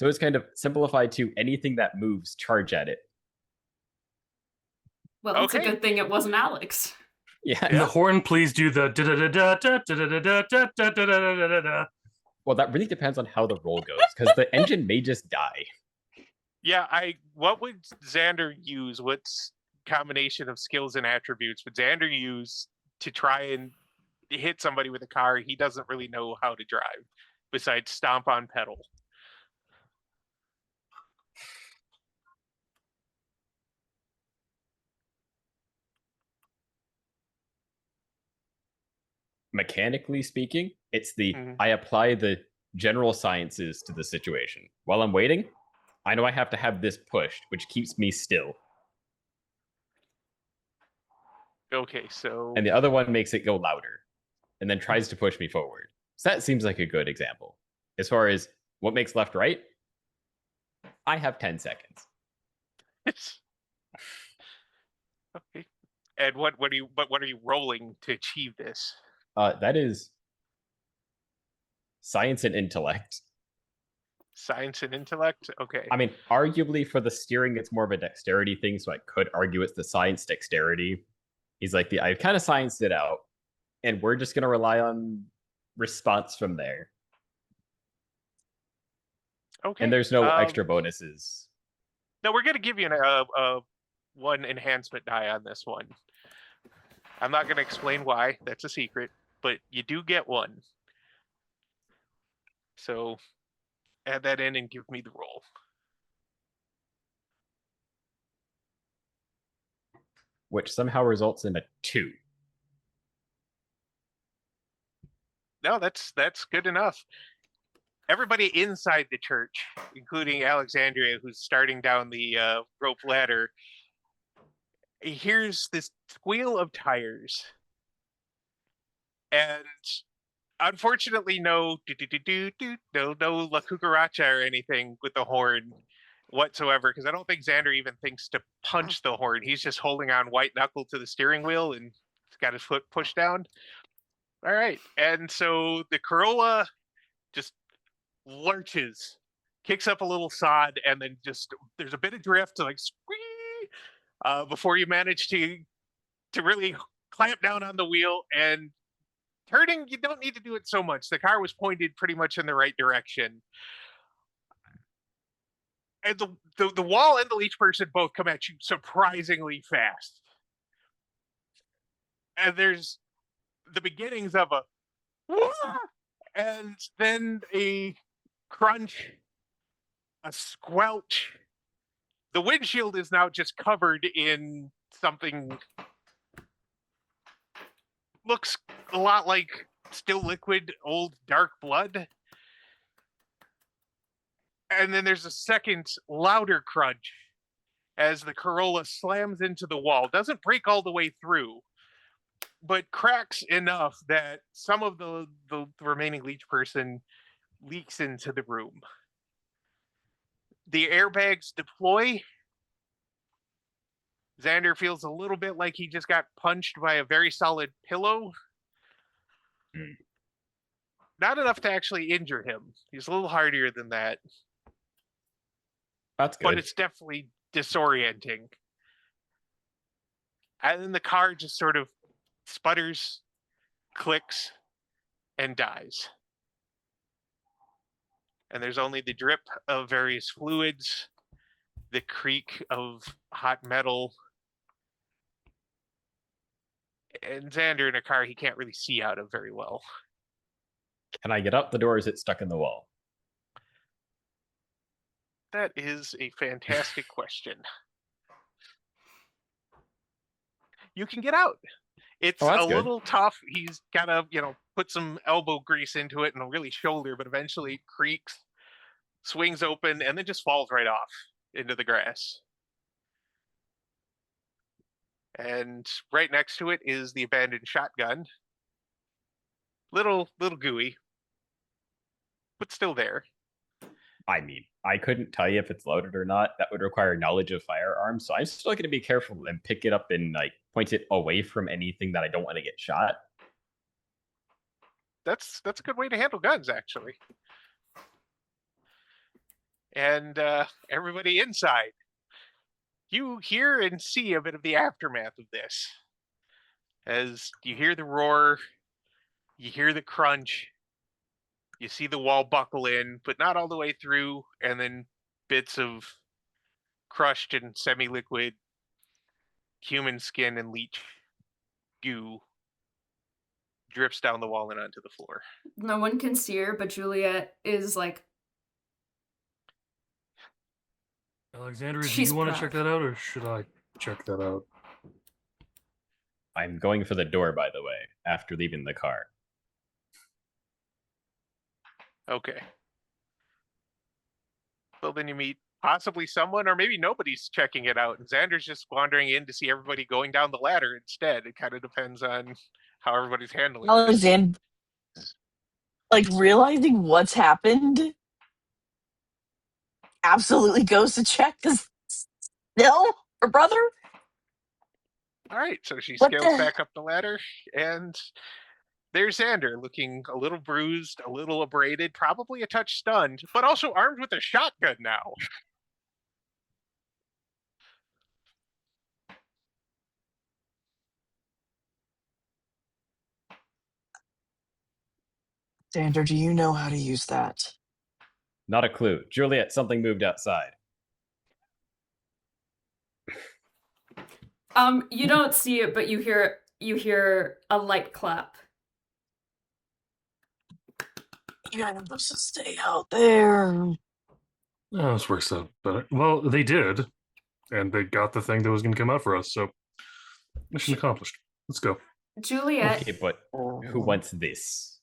So it's kind of simplified to anything that moves, charge at it. Well, it's a Okay. good thing it wasn't Alex. Yeah. And the horn, please do the da da da da da da da da da da da da da da. Well, that really depends on how the roll goes, because the engine may just die. Yeah, what would Xander use? What's combination of skills and attributes would Xander use to try and hit somebody with a car he doesn't really know how to drive, besides stomp on pedal? Mechanically speaking, it's the Mhm. I apply the general sciences to the situation. While I'm waiting, I know I have to have this pushed, which keeps me still. Okay, so And the other one makes it go louder and then tries to push me forward. So that seems like a good example. As far as what makes left right, I have 10 seconds. okay. And what are you rolling to achieve this? That is science and intellect. Science and intellect? Okay. I mean, arguably for the steering, it's more of a dexterity thing, so I could argue it's the science dexterity. He's like, I've kind of scienced it out, and we're just going to rely on response from there. Okay. And there's no extra bonuses. No, we're going to give you one enhancement die on this one. I'm not going to explain why. That's a secret, but you do get one. So add that in and give me the roll. Which somehow results in a 2. No, that's good enough. Everybody inside the church, including Alexandria, who's starting down the rope ladder, hears this squeal of tires. And unfortunately, no La Cucaracha or anything with the horn whatsoever, because I don't think Xander even thinks to punch the horn. He's just holding on white knuckle to the steering wheel and he's got his foot pushed down. All right. And so the Corolla just lurches, kicks up a little sod, and then just there's a bit of drift, like squee, before you manage to really clamp down on the wheel. And turning, you don't need to do it so much. The car was pointed pretty much in the right direction. And the wall and the leech person both come at you surprisingly fast. And there's the beginnings of a and then a crunch, a squelch. The windshield is now just covered in something looks a lot like still liquid old dark blood. And then there's a second louder crunch as the Corolla slams into the wall. Doesn't break all the way through, but cracks enough that some of the remaining leech person leaks into the room. The airbags deploy. Xander feels a little bit like he just got punched by a very solid pillow. Not enough to actually injure him. He's a little hardier than that. That's good. But it's definitely disorienting. And then the car just sort of sputters, clicks, and dies. And there's only the drip of various fluids, the creak of hot metal, and Xander in a car he can't really see out of very well. Can I get up the door, or is it stuck in the wall? That is a fantastic question. You can get out. It's a little tough. He's got to, put some elbow grease into it and really shoulder, but eventually it creaks, swings open, and then just falls right off into the grass. And right next to it is the abandoned shotgun. Little gooey, but still there. I mean, I couldn't tell you if it's loaded or not. That would require knowledge of firearms. So I'm still going to be careful and pick it up and point it away from anything that I don't want to get shot. That's a good way to handle guns, actually. and everybody inside. You hear and see a bit of the aftermath of this. As you hear the roar, you hear the crunch, you see the wall buckle in, but not all the way through, and then bits of crushed and semi-liquid human skin and leech goo drips down the wall and onto the floor. No one can see her, but Juliet is like, Alexandria, do she's you want proud. to check that out, or should I check that out? I'm going for the door, by the way, after leaving the car. Okay. Well, then you meet possibly someone, or maybe nobody's checking it out, and Xander's just wandering in to see everybody going down the ladder instead. It kind of depends on how everybody's handling this. Alexander, like, realizing what's happened, absolutely goes to check because no, her brother. All right, so she What scales the- back up the ladder, and there's Xander, looking a little bruised, a little abraded, probably a touch stunned, but also armed with a shotgun now. Xander, do you know how to use that? Not a clue. Juliet, something moved outside. You don't see it, but you hear a light clap. You guys are supposed to stay out there. Oh, this works out better. Well, they did, and they got the thing that was going to come out for us. So, mission accomplished. Let's go. Juliet, Okay, but who wants this?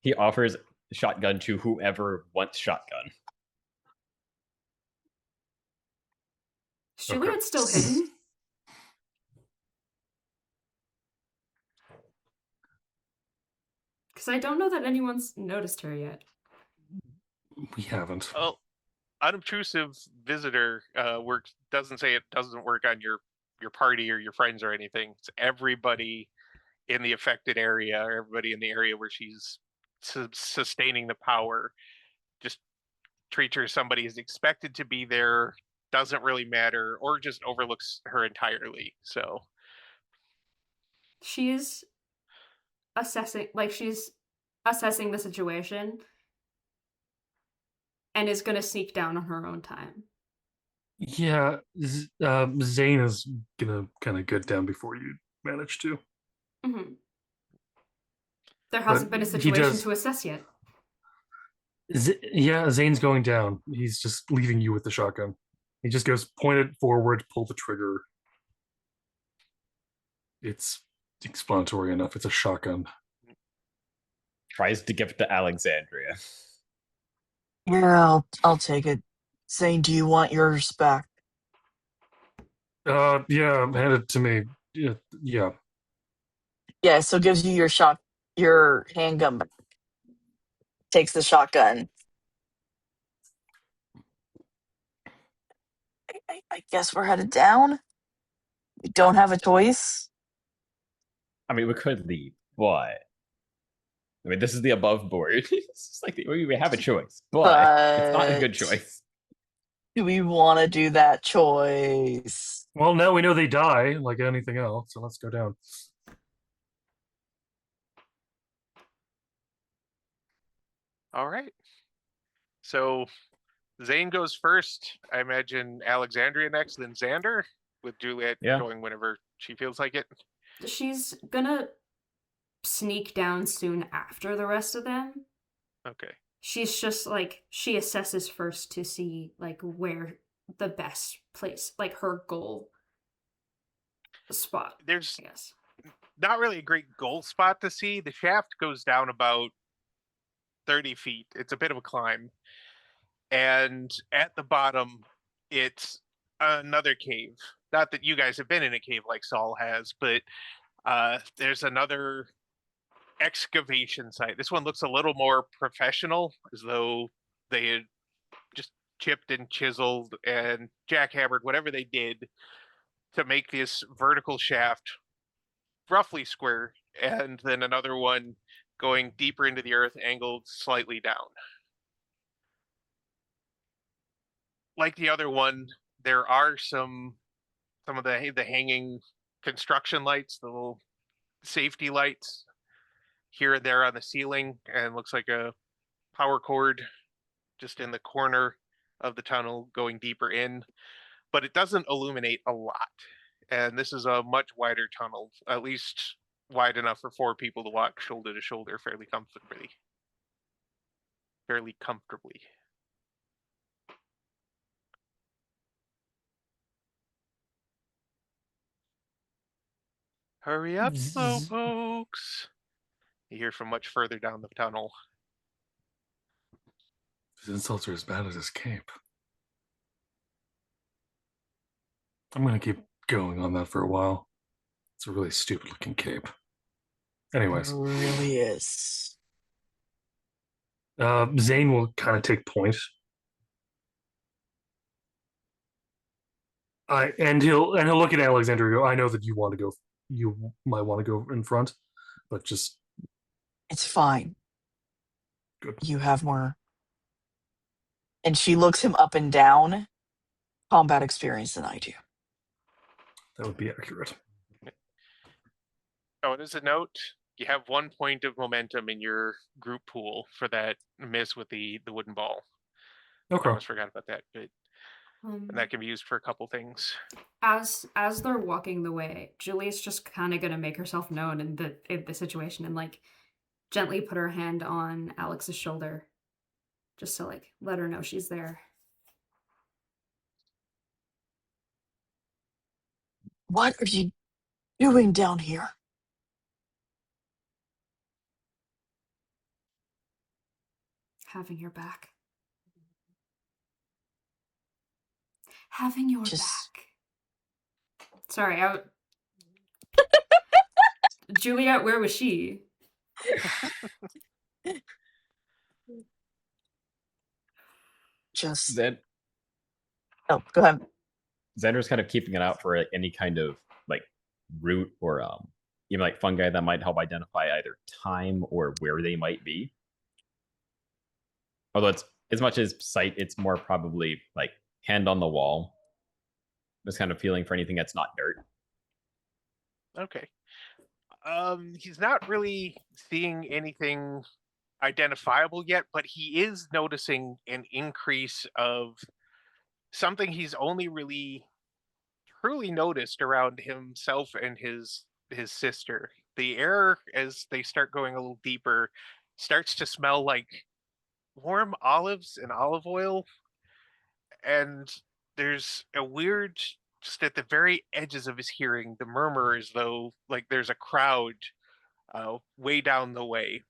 He offers shotgun to whoever wants shotgun. is Juliet still hidden? Because I don't know that anyone's noticed her yet. We haven't. Oh, unobtrusive visitor works doesn't say it doesn't work on your party or your friends or anything. It's everybody in the affected area, or everybody in the area where she's sustaining the power. Just treats her as somebody who's expected to be there, doesn't really matter, or just overlooks her entirely. So She's assessing the situation and is going to sneak down on her own time. Yeah, Zane is gonna kind of get down before you manage to. Mm-hmm. There hasn't been a he situation does- to assess yet. Yeah, Zane's going down. He's just leaving you with the shotgun. He just goes, point it forward, pull the trigger. It's explanatory enough. It's a shotgun. Tries to give it to Alexandria. Yeah, I'll take it. Zane, do you want yours back? Yeah, hand it to me. Yeah. Yeah, so gives you your handgun back. Takes the shotgun. I guess we're headed down. We don't have a choice. I mean, we could leave, but I mean, this is the above board. It's just like we have a choice, but it's not a good But- choice. Do we want to do that choice? Well, now we know they die like anything else, so let's go down. all right. So Zane goes first. I imagine Alexandria next, then Xander, with Juliet going whenever she feels like it. She's gonna sneak down soon after the rest of them. Okay. She's just like, she assesses first to see like where the best place, like her goal spot. There's I guess not really a great goal spot to see. The shaft goes down about 30 feet. It's a bit of a climb. And at the bottom, it's another cave. Not that you guys have been in a cave like Saul has, but there's another excavation site. This one looks a little more professional, as though they had just chipped and chiseled and jackhammered whatever they did to make this vertical shaft roughly square, and then another one going deeper into the earth, angled slightly down. like the other one, there are some of the hanging construction lights, the little safety lights here and there on the ceiling, and looks like a power cord just in the corner of the tunnel going deeper in, but it doesn't illuminate a lot. And this is a much wider tunnel, at least wide enough for 4 people to walk shoulder to shoulder fairly comfortably. Hurry up, slowpokes! You hear from much further down the tunnel. His insults are as bad as his cape. I'm gonna keep going on that for a while. It's a really stupid looking cape. Anyways, It really is. Zane will kind of take point. And he'll look at Alexander and go, I know that you might want to go in front, but just It's fine. Good. You have more. And she looks him up and down combat experience than I do. That would be accurate. Oh, and as a note, you have 1 point of momentum in your group pool for that miss with the wooden ball. Okay. I almost forgot about that, but and that can be used for a couple things. As they're walking the way, Julie's just kind of gonna make herself known in the situation and like gently put her hand on Alex's shoulder, just to like let her know she's there. What are you doing down here? Having your back. Having your back. Sorry, Juliet, where was she? Just. Then Oh, go ahead. Xander's kind of keeping it out for like, any kind of like root or even like fungi that might help identify either time or where they might be. Although it's as much as sight, it's more probably like hand on the wall. Just kind of feeling for anything that's not dirt. Okay. He's not really seeing anything identifiable yet, but he is noticing an increase of something he's only really truly noticed around himself and his sister. The air, as they start going a little deeper, starts to smell like warm olives and olive oil, and there's a weird, just at the very edges of his hearing, the murmur as though like there's a crowd way down the way.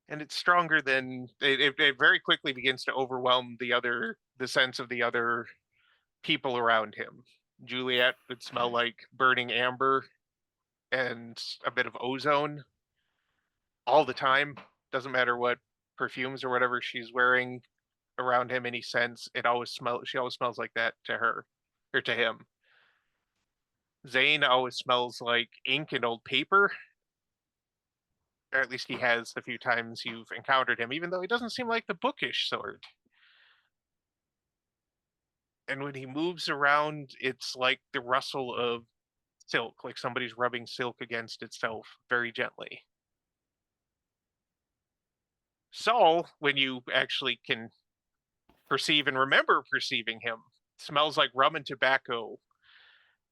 And it's stronger than it very quickly begins to overwhelm the sense of the other people around him. Juliet would smell like burning amber and a bit of ozone all the time. Doesn't matter what perfumes or whatever she's wearing around him, any scents, she always smells like that to her or to him. Zane always smells like ink and old paper, or at least he has the few times you've encountered him, even though he doesn't seem like the bookish sort. And when he moves around, it's like the rustle of silk, like somebody's rubbing silk against itself very gently. Saul, when you actually can perceive and remember perceiving him, smells like rum and tobacco.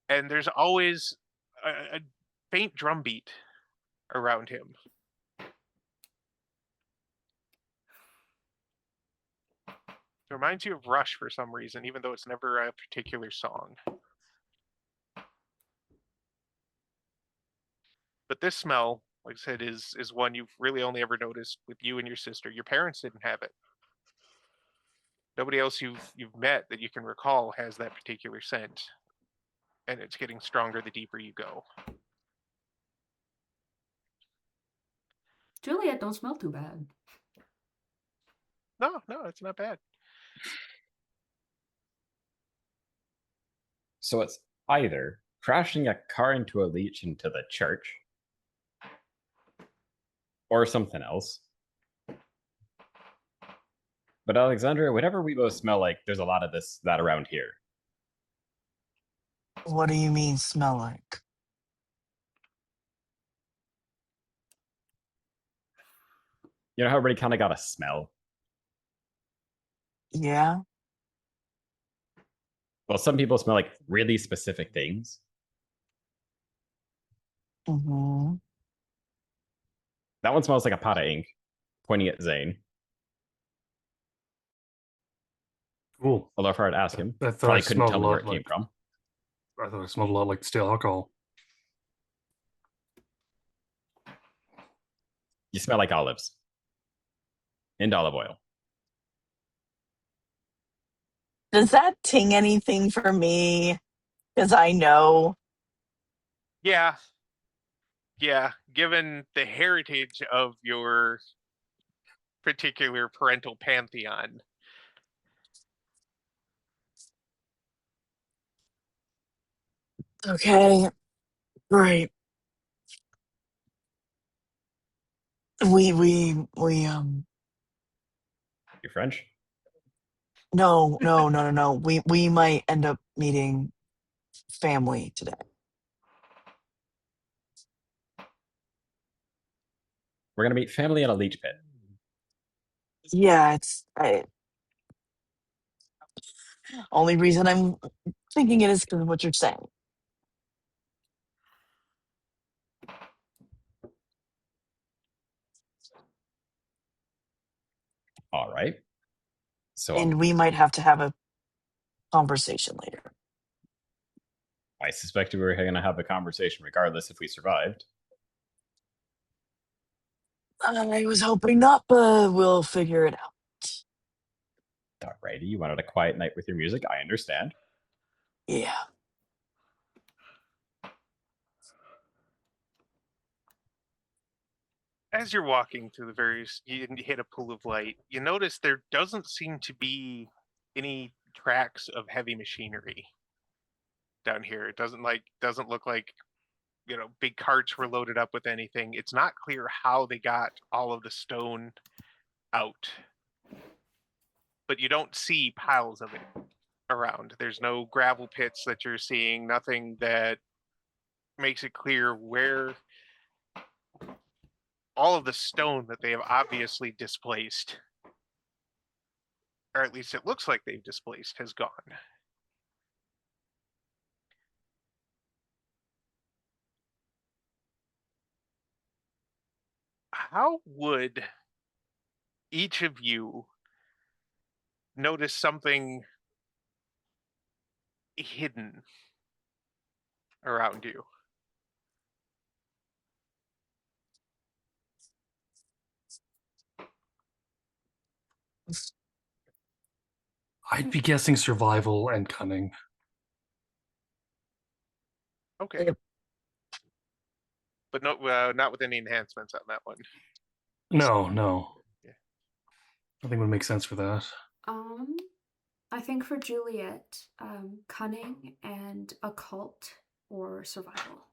And there's always a faint drumbeat around him. It reminds you of Rush for some reason, even though it's never a particular song. But this smell, like I said, is one you've really only ever noticed with you and your sister. Your parents didn't have it. Nobody else you've met that you can recall has that particular scent. And it's getting stronger the deeper you go. Juliet don't smell too bad. No, it's not bad. So it's either crashing a car into a leech into the church or something else. But Alexandra, whatever we both smell like, there's a lot of that around here. What do you mean smell like? You know how everybody kind of got a smell? Yeah. Well, some people smell like really specific things. Mm-hmm. That one smells like a pot of ink, pointing at Zane. Cool. Although if I were to ask him, I thought probably it couldn't smelled tell a me where lot it came like. from. I thought it smelled a lot like stale alcohol. You smell like olives and olive oil. Does that ting anything for me? Because I know. Yeah, yeah. Given the heritage of your particular parental pantheon, Okay. Right. We You're French? no. We might end up meeting family today. We're gonna meet family at a leech pit. Yeah, only reason I'm thinking it is because of what you're saying. All right. So And we might have to have a conversation later. I suspected we were going to have a conversation regardless if we survived. I was hoping not, but we'll figure it out. Alrighty, you wanted a quiet night with your music. I understand. Yeah. as you're walking through the various, you hit a pool of light. You notice there doesn't seem to be any tracks of heavy machinery down here. It doesn't look like big carts were loaded up with anything. It's not clear how they got all of the stone out, but you don't see piles of it around. There's no gravel pits that you're seeing, nothing that makes it clear where all of the stone that they have obviously displaced, or at least it looks like they've displaced, has gone. How would each of you notice something hidden around you? I'd be guessing survival and cunning. Okay. But no, not with any enhancements on that one. No. Yeah. I think it would make sense for that. I think for Juliet, cunning and occult or survival.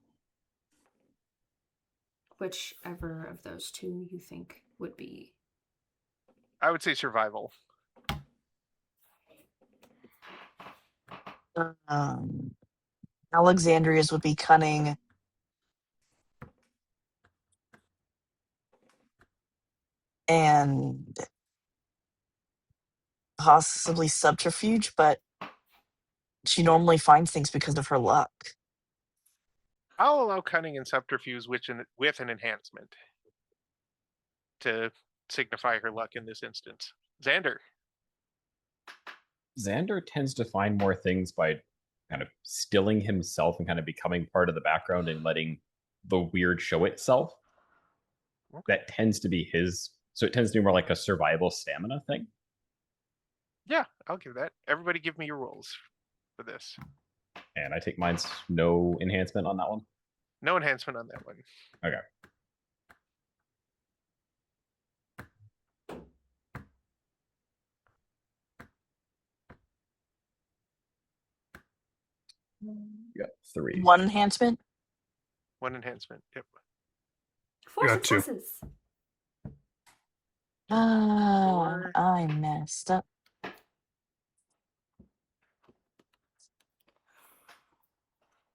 Whichever of those two you think would be. I would say survival. Alexandria's would be cunning. And possibly subterfuge, but she normally finds things because of her luck. I'll allow cunning and subterfuge with an enhancement to signify her luck in this instance. Xander. Xander tends to find more things by kind of stilling himself and kind of becoming part of the background and letting the weird show itself. Okay. That tends to be his. So it tends to be more like a survival stamina thing. Yeah, I'll give that. Everybody give me your rolls for this. And I take mine's no enhancement on that one. No enhancement on that one. Okay. Yeah, 3. One enhancement. One enhancement. Yep. 4 got 2. successes. Four. I messed up.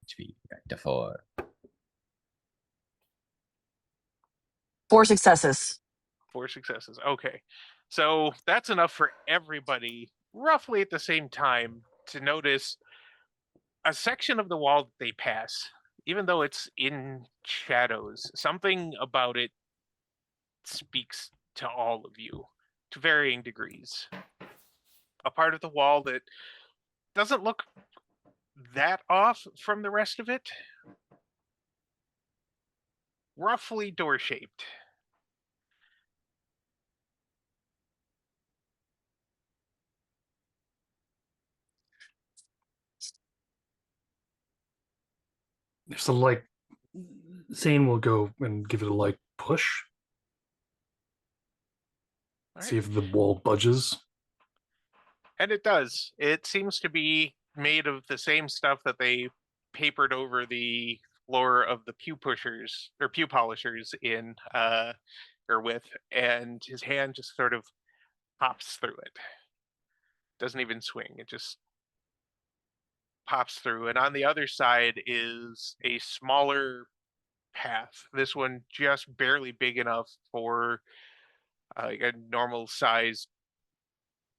HP back to 4. 4 successes. 4 successes. Okay. So that's enough for everybody roughly at the same time to notice a section of the wall that they pass, even though it's in shadows, something about it speaks to all of you to varying degrees. A part of the wall that doesn't look that off from the rest of it, roughly door shaped. There's a light. Zane will go and give it a light push. All See right. if the wall budges. And it does. It seems to be made of the same stuff that they papered over the floor of the pew pushers or pew polishers in or with, and his hand just sort of pops through it. Doesn't even swing. It just pops through. And on the other side is a smaller path. This one just barely big enough for a normal sized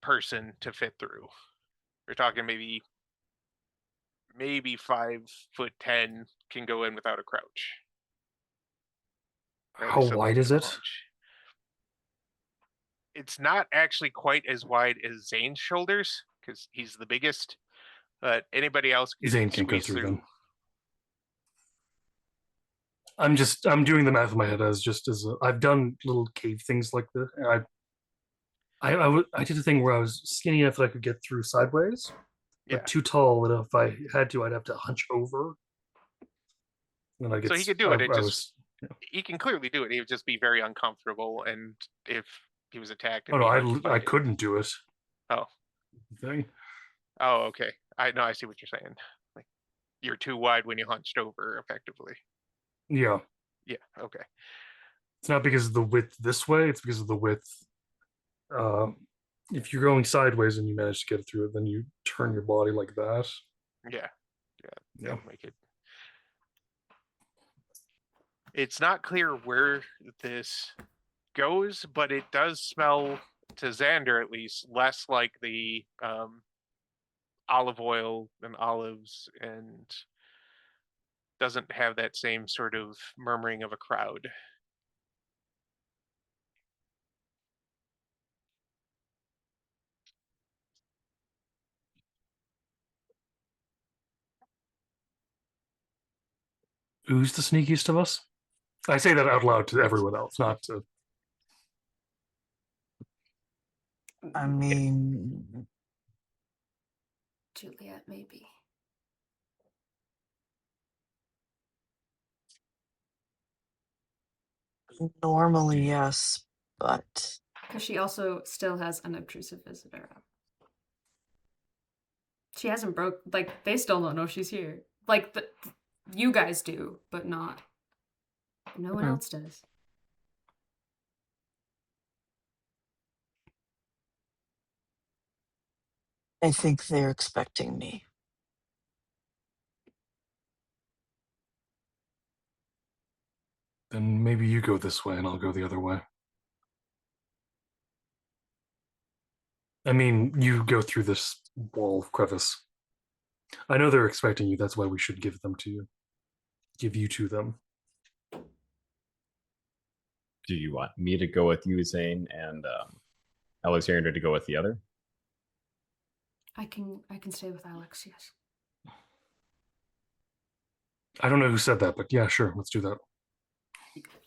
person to fit through. We're talking maybe 5'10" can go in without a crouch. Or at How least a little wide bit is of a it? hunch. It's not actually quite as wide as Zane's shoulders because he's the biggest, but anybody else could Zane can't go squeeze through through. then. I'm doing the math in my head as I've done little cave things like this. And I did a thing where I was skinny enough that I could get through sideways, Yeah. but too tall that if I had to, I'd have to hunch over. And I get. So he could do it. I was. He can clearly do it. He would just be very uncomfortable, and if he was attacked, Oh it'd no, be hard to fight I it. couldn't do it. Oh. Thing. Oh, okay. I know. I see what you're saying. Like you're too wide when you hunched over, effectively. Yeah. Yeah. Okay. It's not because of the width this way. It's because of the width. If you're going sideways and you manage to get through it, then you turn your body like that. Yeah. Yeah. That'll make it. It's not clear where this goes, but it does smell, to Xander at least, less like the olive oil and olives, and doesn't have that same sort of murmuring of a crowd. Who's the sneakiest of us? I say that out loud to everyone else, not to. I mean, Juliet, maybe. normally, yes, but Because she also still has an obtrusive visitor. She hasn't broke. Like, they still don't know she's here. Like, you guys do, but not. No one else does. I think they're expecting me. Then maybe you go this way and I'll go the other way. I mean, you go through this wall crevice. I know they're expecting you. That's why we should give them to you. Give you to them. Do you want me to go with you, Zane, and Alexander to go with the other? I can stay with Alex, yes. I don't know who said that, but yeah, sure, let's do that.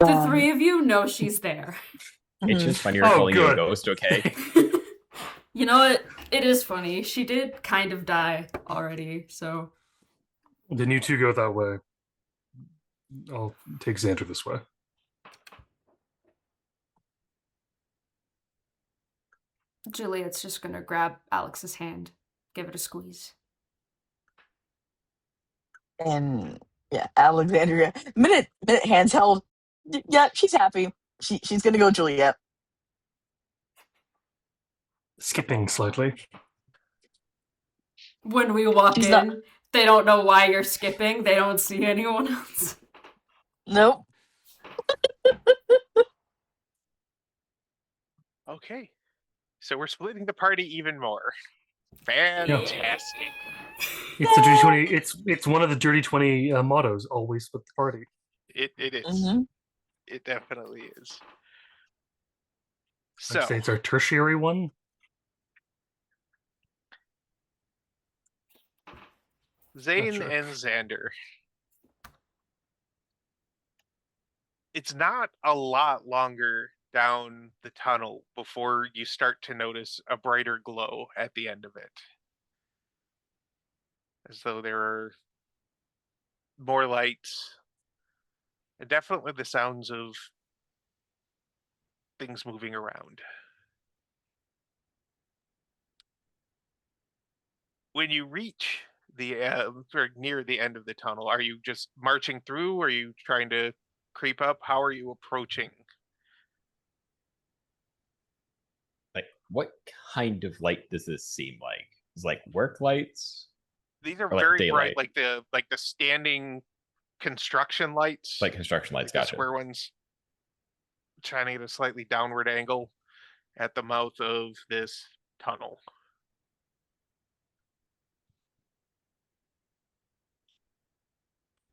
The three of you know she's there. It's just funnier Oh, calling you a good. ghost, okay? You know what? It is funny. She did kind of die already, so. Then you two go that way. I'll take Xander this way. Juliet's just gonna grab Alex's hand, give it a squeeze. And yeah, Alexandria. Minute handheld. Yeah, she's happy. She's gonna go Juliet. Skipping slightly. When we walk She's in, not. they don't know why you're skipping. They don't see anyone else. Nope. Okay. So we're splitting the party even more. Fantastic. It's the Dirty 20. It's one of the Dirty 20 mottos. Always split the party. It is. Mhm. It definitely is. I'd So say it's our tertiary one. Zane sure. and Xander. It's not a lot longer down the tunnel before you start to notice a brighter glow at the end of it. As though there are more lights. And definitely the sounds of things moving around. When you reach the or near the end of the tunnel, are you just marching through? Are you trying to creep up? How are you approaching? Like, what kind of light does this seem like? Is like work lights These are or like very daylight? bright, like the standing construction lights, Like construction lights. like the Gotcha. square ones, shining at a slightly downward angle at the mouth of this tunnel.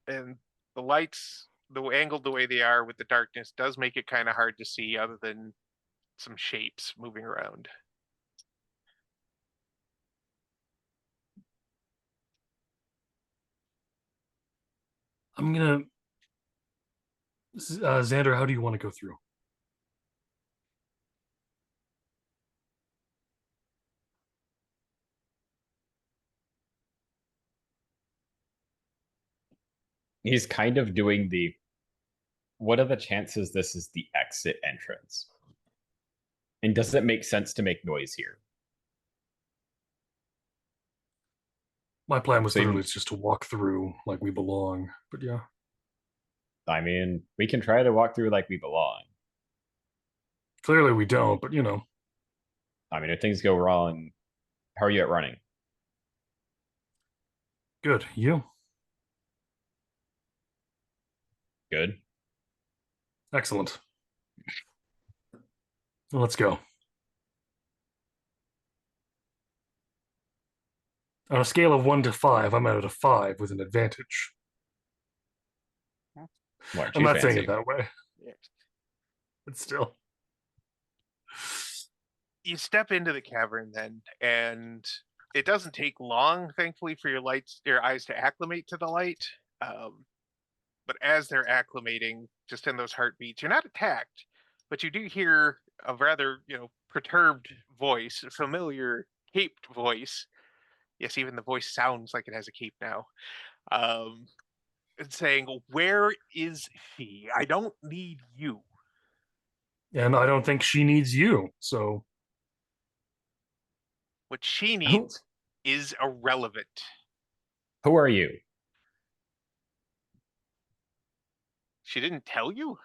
And the lights, angled the way they are with the darkness, does make it kind of hard to see other than some shapes moving around. I'm gonna. Xander, how do you want to go through? He's kind of doing the. What are the chances this is the exit entrance? And does it make sense to make noise here? My plan was So literally just to walk through like we belong. But yeah. I mean, we can try to walk through like we belong. Clearly we don't, but I mean, if things go wrong, how are you at running? good. You? Good. Excellent. Well, let's go. On a scale of 1 to 5, I'm at a 5 with an advantage. Well, aren't I'm you not saying fancy? it that way, Yeah. but still. You step into the cavern then, and it doesn't take long, thankfully, for your eyes to acclimate to the light. But as they're acclimating, just in those heartbeats, you're not attacked, but you do hear a rather, perturbed voice, a familiar caped voice. Yes, even the voice sounds like it has a cape now. And saying, "Where is she? I don't need you." And I don't think she needs you, so What she Who, needs is irrelevant. who are you? She didn't tell you?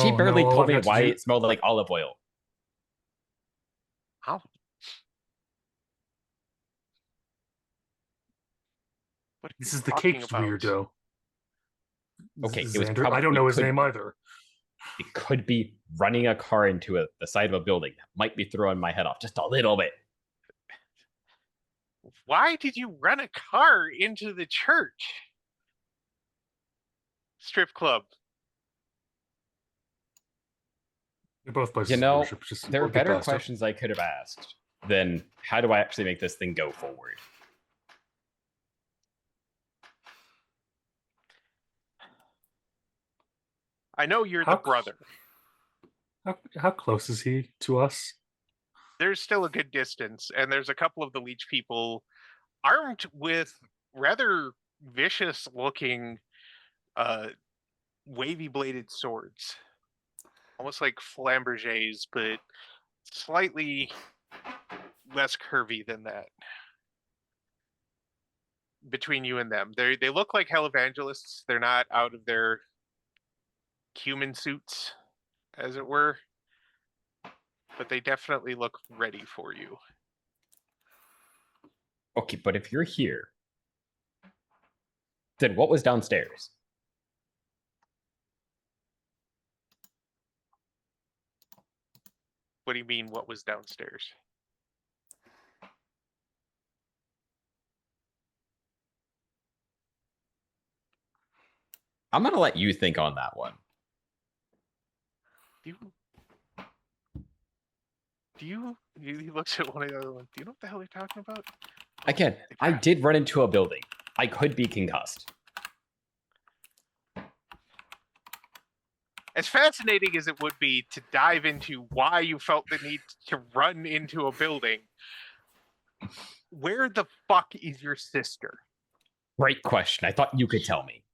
She no, barely all told I've me got to why do. it smelled like olive oil. How? What are This you is the talking caped about? weirdo. Okay, it was Xander. probably I don't know his name either. It could be running a car into the side of a building that might be throwing my head off just a little bit. Why did you run a car into the church? Strip club. They're both places You of know, worship. Just there are we'll get better past it. questions I could have asked than how do I actually make this thing go forward? I know you're the brother. How close is he to us? There's still a good distance, and there's a couple of the leech people armed with rather vicious looking wavy bladed swords. Almost like flambergés, but slightly less curvy than that. between you and them. They look like hell evangelists. They're not out of their human suits, as it were, but they definitely look ready for you. Okay, but if you're here, then what was downstairs? What do you mean, what was downstairs? I'm gonna let you think on that one. He looks at one of the other ones. Do you know what the hell they're talking about? Again, I did run into a building. I could be concussed. As fascinating as it would be to dive into why you felt the need to run into a building, where the fuck is your sister? Great question. I thought you could tell me.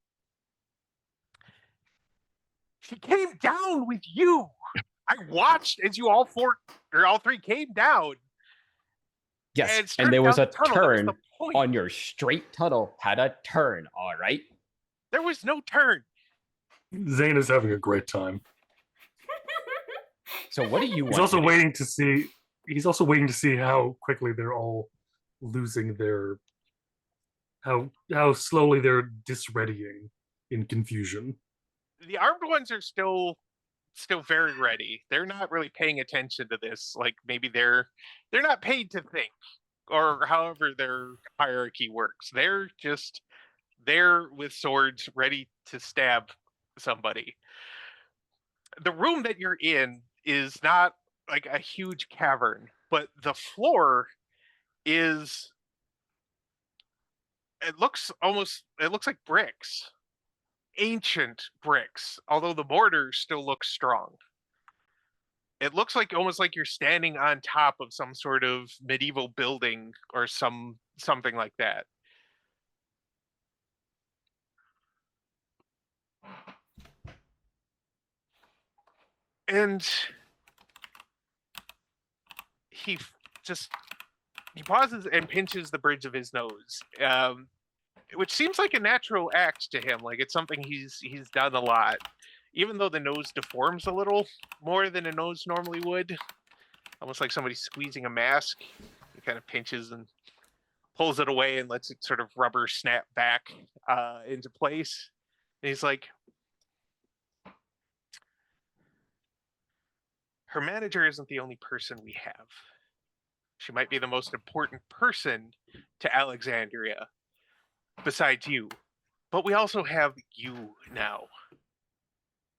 She came down with you. I watched as you all three came down. Yes, and there was a turn was on your straight tunnel. Had a turn, all right? There was no turn. Zane is having a great time. So what do you want? He's also waiting to see. He's also waiting to see how quickly they're all losing their. How slowly they're disreadying in confusion. The armed ones are still very ready. They're not really paying attention to this. Like maybe they're not paid to think, or however their hierarchy works. They're just there with swords ready to stab somebody. The room that you're in is not like a huge cavern, but the floor is it looks like bricks. Ancient bricks, although the mortar still looks strong. It looks like almost like you're standing on top of some sort of medieval building or something like that. And he pauses and pinches the bridge of his nose, which seems like a natural act to him. Like it's something he's done a lot, even though the nose deforms a little more than a nose normally would, almost like somebody squeezing a mask. He kind of pinches and pulls it away and lets it sort of rubber snap back into place. And he's like, her manager isn't the only person we have. She might be the most important person to Alexandria besides you. But we also have you now.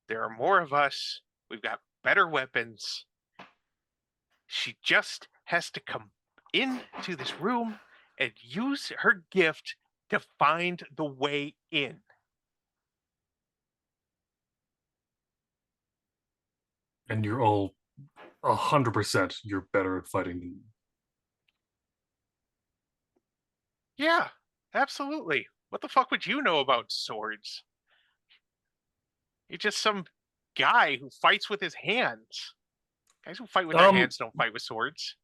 There are more of us. We've got better weapons. She just has to come into this room and use her gift to find the way in. And you're all 100%. You're better at fighting than. Yeah, absolutely. What the fuck would you know about swords? You're just some guy who fights with his hands. Guys who fight with their hands don't fight with swords.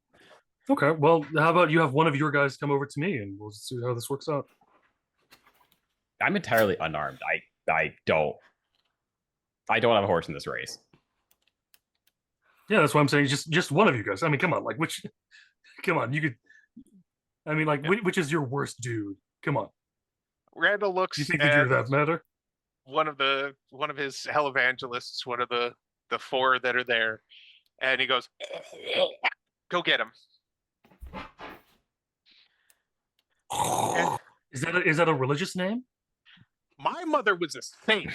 Okay, well, how about you have one of your guys come over to me and we'll see how this works out. I'm entirely unarmed. I don't have a horse in this race. Yeah, that's what I'm saying. Just one of you guys. I mean, come on, like which? Come on, you could. I mean, like which is your worst dude? Come on. Randall looks. Do you think that you're that matter? One of his hell evangelists, one of the four that are there, and he goes, "Go get him." Is that a religious name? My mother was a saint.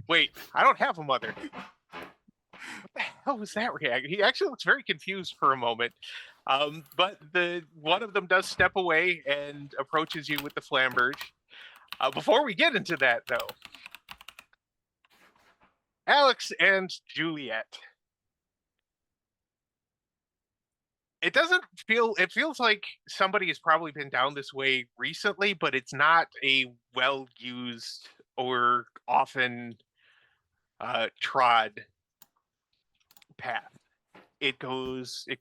Wait, I don't have a mother. What the hell was that reaction? He actually looks very confused for a moment. But one of them does step away and approaches you with the flamberge. Before we get into that, though, Alex and Juliet. It feels like somebody has probably been down this way recently, but it's not a well-used or often trod path. It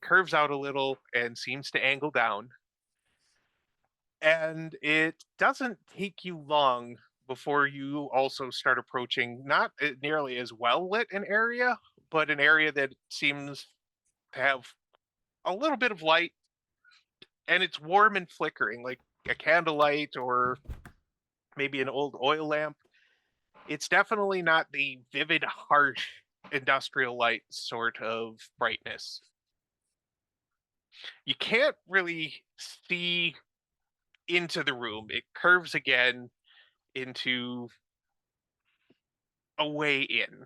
curves out a little and seems to angle down. And it doesn't take you long before you also start approaching not nearly as well lit an area, but an area that seems to have a little bit of light, and it's warm and flickering, like a candlelight or maybe an old oil lamp. It's definitely not the vivid, harsh industrial light sort of brightness. You can't really see into the room. It curves again into a way in.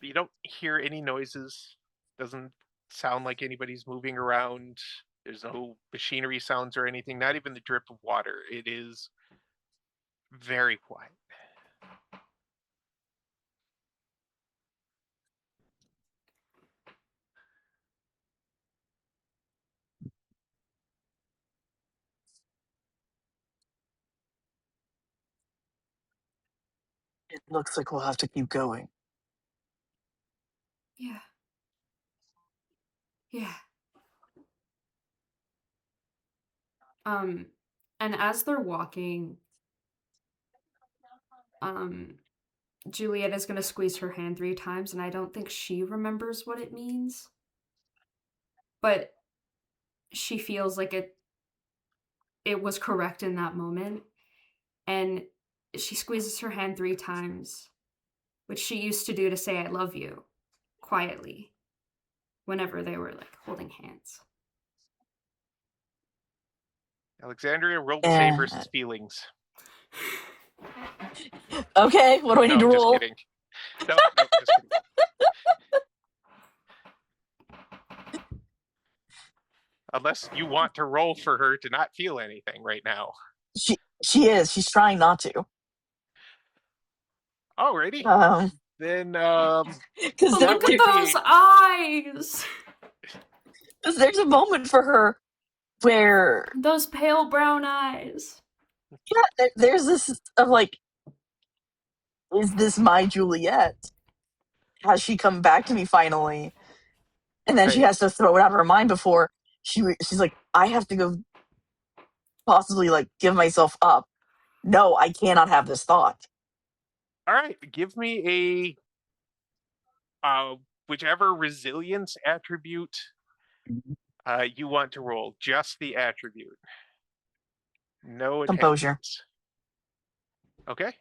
You don't hear any noises. Doesn't sound like anybody's moving around. There's no machinery sounds or anything, not even the drip of water. It is very quiet. It looks like we'll have to keep going. Yeah. Yeah. And as they're walking, Juliet is gonna squeeze her hand 3 times, and I don't think she remembers what it means. But she feels like it was correct in that moment. And she squeezes her hand 3 times, which she used to do to say I love you quietly whenever they were like holding hands. Alexandria, roll to save versus feelings. Okay, what do I need No, to just roll? kidding. No, just kidding. Unless you want to roll for her to not feel anything right now. She is. She's trying not to. Alrighty. Then because But look at those eyes. Because there's a moment for her where those pale brown eyes. Yeah, there's this of like, is this my Juliet? Has she come back to me finally? And then she has to throw it out of her mind before she's like, I have to go possibly like give myself up. No, I cannot have this thought. All right, give me a whichever resilience attribute you want to roll. Just the attribute. No Composure. attachments. Okay.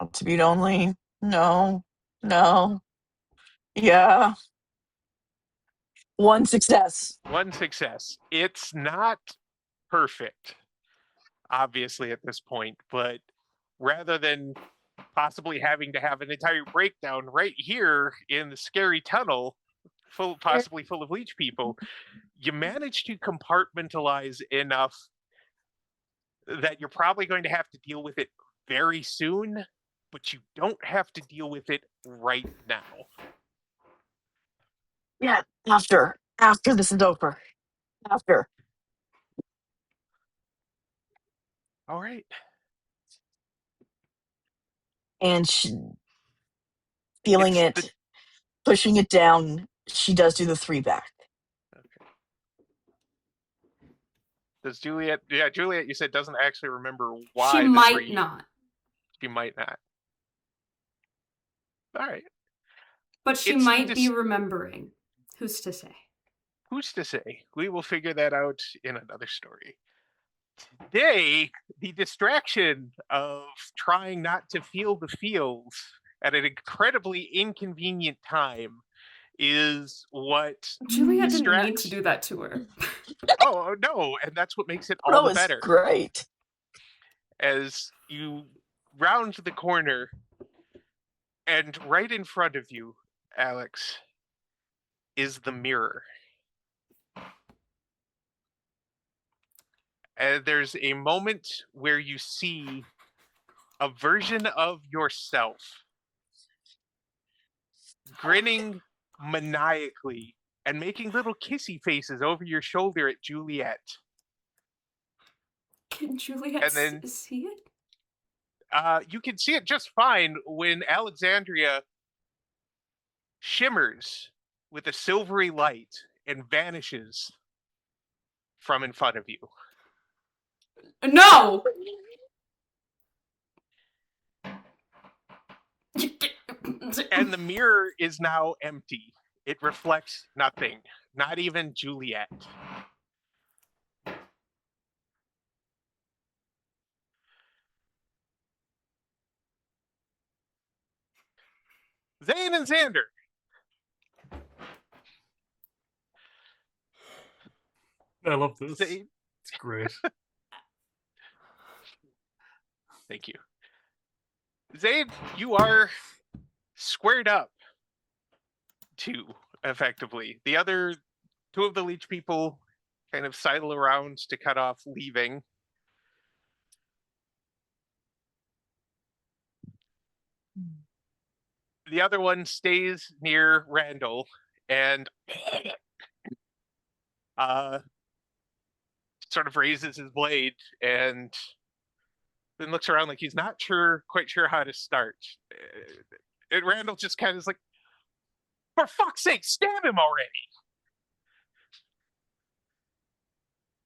Attribute only. No. Yeah. One success. One success. It's not perfect, obviously, at this point, but rather than possibly having to have an entire breakdown right here in the scary tunnel, possibly full of leech people, you manage to compartmentalize enough that you're probably going to have to deal with it very soon, but you don't have to deal with it right now. Yeah, after this is over. After. All right. And feeling it, pushing it down, she does do the 3 back. Okay. Does Juliet? Yeah, Juliet, you said doesn't actually remember why. She might not. She might not. All right. But she might be remembering. Who's to say? Who's to say? We will figure that out in another story. Today, the distraction of trying not to feel the feels at an incredibly inconvenient time is what Juliet didn't need to do that to her. Oh no, and that's what makes it all the better. Great. As you round the corner, and right in front of you, Alex, is the mirror. And there's a moment where you see a version of yourself grinning maniacally and making little kissy faces over your shoulder at Juliet. Can Juliet see it? You can see it just fine when Alexandria shimmers with a silvery light and vanishes from in front of you. No! And the mirror is now empty. It reflects nothing, not even Juliet. Zane and Xander. I love this. Zane, It's great. thank you. Zane, you are squared up to effectively. The other two of the leech people kind of sidle around to cut off leaving. The other one stays near Randall and sort of raises his blade and then looks around like he's not quite sure how to start. And Randall just kind of is like, for fuck's sake, stab him already.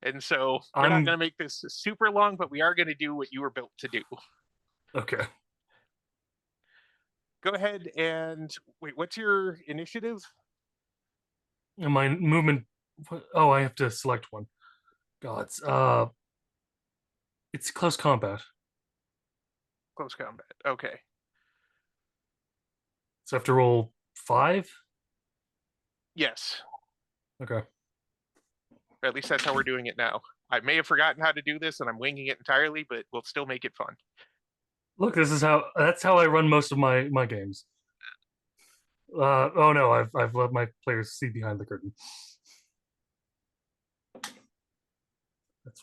And so we're not going to make this super long, but we are going to do what you were built to do. Okay. Go ahead and wait, what's your initiative? And my movement. Oh, I have to select one. Gods. It's close combat. Close combat. Okay. So I have to roll 5? Yes. Okay. Or at least that's how we're doing it now. I may have forgotten how to do this and I'm winging it entirely, but we'll still make it fun. Look, that's how I run most of my games. Oh no, I've let my players see behind the curtain. That's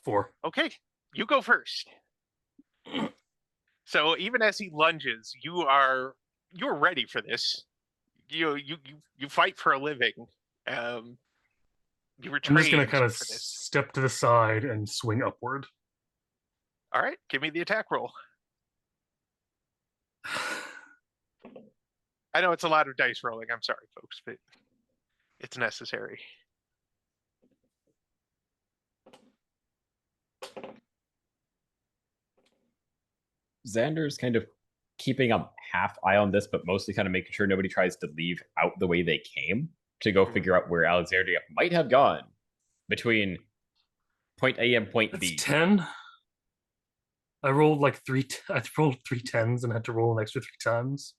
4. Okay, you go first. So even as he lunges, you're ready for this. You fight for a living. You were I'm just gonna trained kind of for this. step to the side and swing upward. All right, give me the attack roll. I know it's a lot of dice rolling. I'm sorry, folks, but it's necessary. Xander's kind of keeping a half eye on this, but mostly kind of making sure nobody tries to leave out the way they came to go figure out where Alexandria might have gone between point A and point B. 10. I rolled like I rolled 3 10s and had to roll an extra 3 times.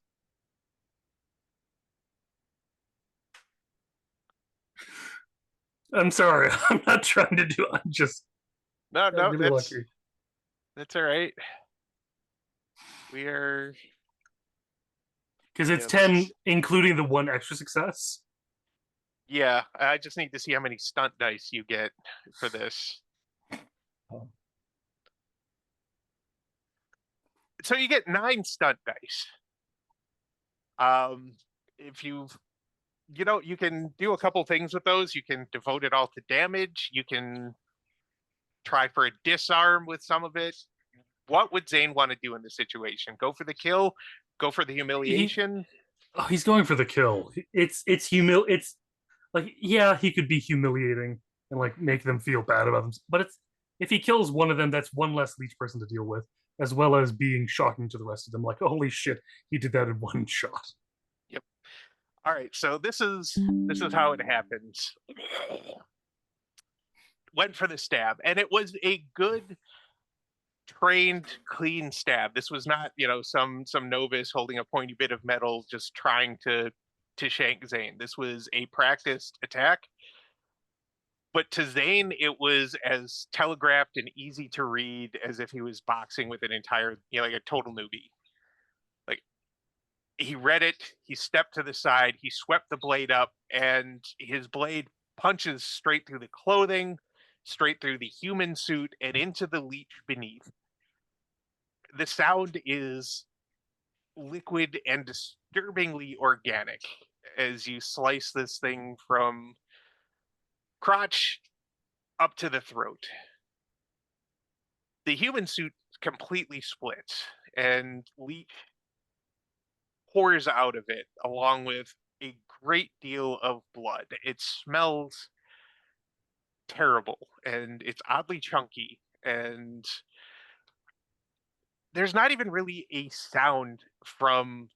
I'm sorry. I'm not trying to do. I'm just no, really lucky. That's all right. We are because it's 10, including the 1 extra success. Yeah, I just need to see how many stunt dice you get for this. So you get 9 stunt dice. If you can do a couple things with those. You can devote it all to damage. You can try for a disarm with some of it. What would Zane want to do in this situation? Go for the kill? Go for the humiliation? He's going for the kill. It's like, yeah, he could be humiliating and like make them feel bad about them. But if he kills one of them, that's one less leech person to deal with, as well as being shocking to the rest of them. Like, holy shit, he did that in 1 shot. Yep. All right, so this is how it happens. Went for the stab, and it was a good, trained, clean stab. This was not, some novice holding a pointy bit of metal just trying to shank Zane. This was a practiced attack. But to Zane, it was as telegraphed and easy to read as if he was boxing with an entire, like a total newbie. Like, he read it, he stepped to the side, he swept the blade up, and his blade punches straight through the clothing, straight through the human suit, and into the leech beneath. The sound is liquid and disturbingly organic as you slice this thing from crotch up to the throat. The human suit completely splits, and leech pours out of it along with a great deal of blood. It smells terrible, and it's oddly chunky, and there's not even really a sound from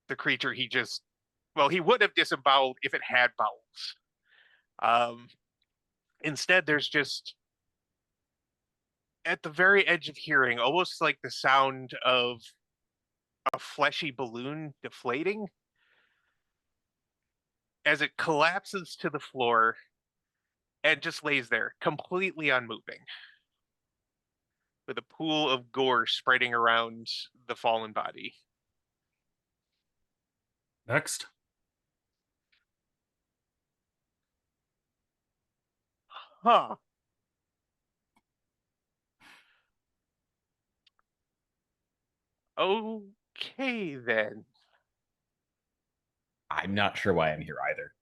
the creature he just, well, he would have disemboweled if it had bowels. Um, Instead, there's just at the very edge of hearing, almost like the sound of a fleshy balloon deflating as it collapses to the floor and just lays there, completely unmoving, with a pool of gore spreading around the fallen body. Next. Huh. Okay, then. I'm not sure why I'm here either.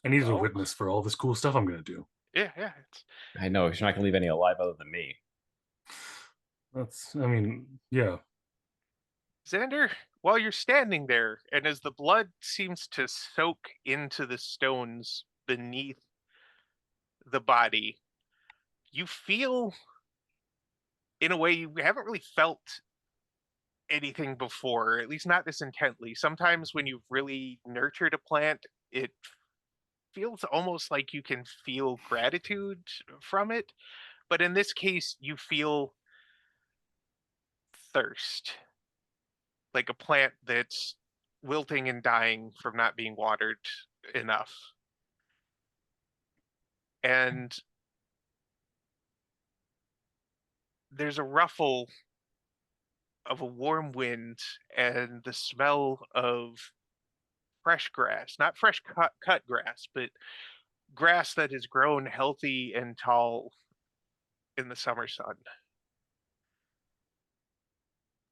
I needed a Oh. witness for all this cool stuff I'm going to do. Yeah. I know, she's not going to leave any alive other than me. I mean, yeah. Xander, while you're standing there, and as the blood seems to soak into the stones beneath the body, you feel, in a way, you haven't really felt anything before, at least not this intently. Sometimes when you've really nurtured a plant, it feels almost like you can feel gratitude from it. But in this case, you feel thirst, like a plant that's wilting and dying from not being watered enough. And there's a ruffle of a warm wind and the smell of fresh grass, not fresh cut grass, but grass that has grown healthy and tall in the summer sun.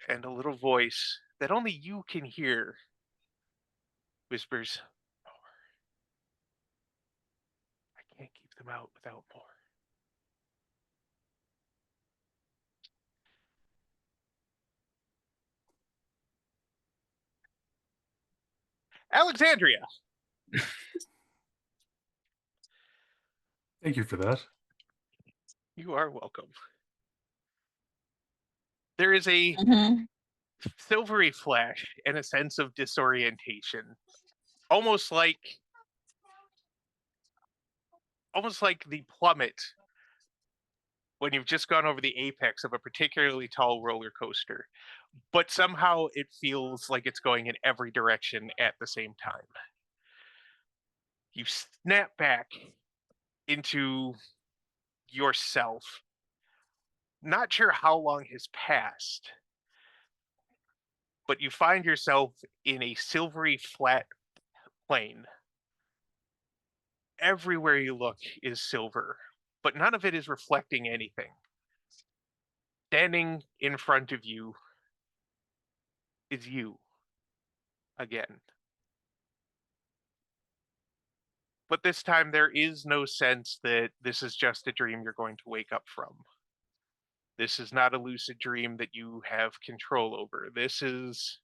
And a little voice that only you can hear whispers, "More. I can't keep them out without more." Alexandria, Thank you for that. you are welcome. There is a Mhm. silvery flash and a sense of disorientation, almost like the plummet when you've just gone over the apex of a particularly tall roller coaster, but somehow it feels like it's going in every direction at the same time. You snap back into yourself, not sure how long has passed, but you find yourself in a silvery flat plain. Everywhere you look is silver, but none of it is reflecting anything. Standing in front of you is you again. But this time there is no sense that this is just a dream you're going to wake up from. This is not a lucid dream that you have control over. This is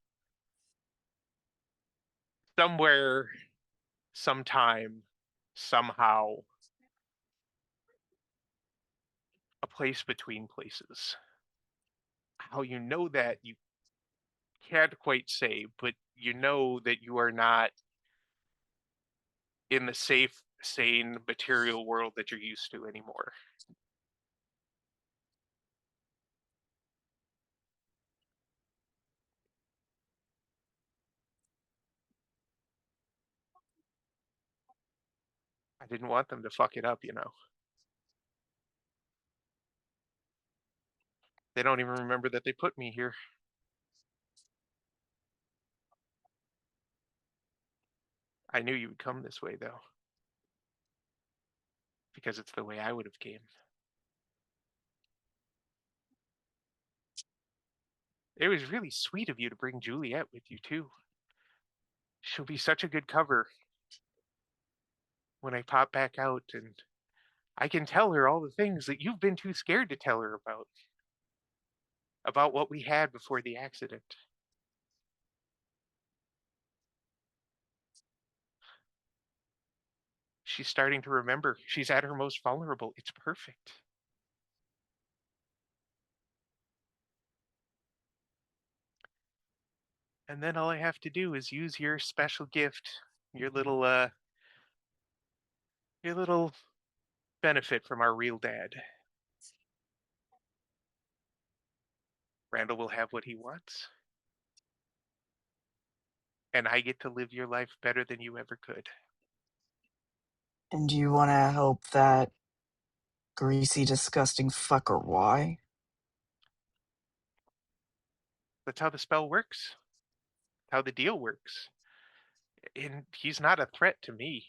somewhere, sometime, somehow, a place between places. How you know that, you can't quite say, but you know that you are not in the safe, sane, material world that you're used to anymore. I didn't want them to fuck it up, you know. They don't even remember that they put me here. I knew you would come this way, though. Because it's the way I would have came. It was really sweet of you to bring Juliet with you, too. She'll be such a good cover when I pop back out and I can tell her all the things that you've been too scared to tell her about what we had before the accident. She's starting to remember. She's at her most vulnerable. It's perfect. And then all I have to do is use your special gift, your little benefit from our real dad. Randall will have what he wants. And I get to live your life better than you ever could. And do you want to help that greasy, disgusting fucker? Why? That's how the spell works. How the deal works. And he's not a threat to me.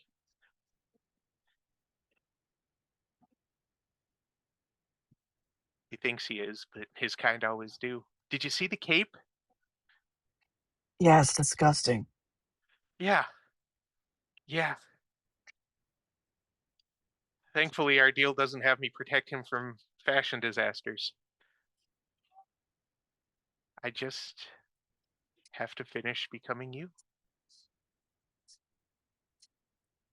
He thinks he is, but his kind always do. Did you see the cape? Yeah, it's disgusting. Yeah. Yeah. Thankfully, our deal doesn't have me protect him from fashion disasters. I just have to finish becoming you.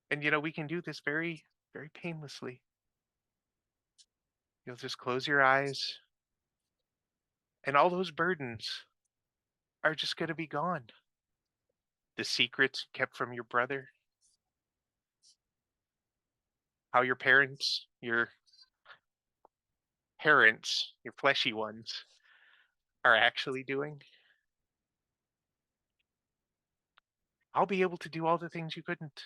And we can do this very, very painlessly. You'll just close your eyes, and all those burdens are just going to be gone. The secrets kept from your brother, how your parents, your fleshy ones, are actually doing. I'll be able to do all the things you couldn't.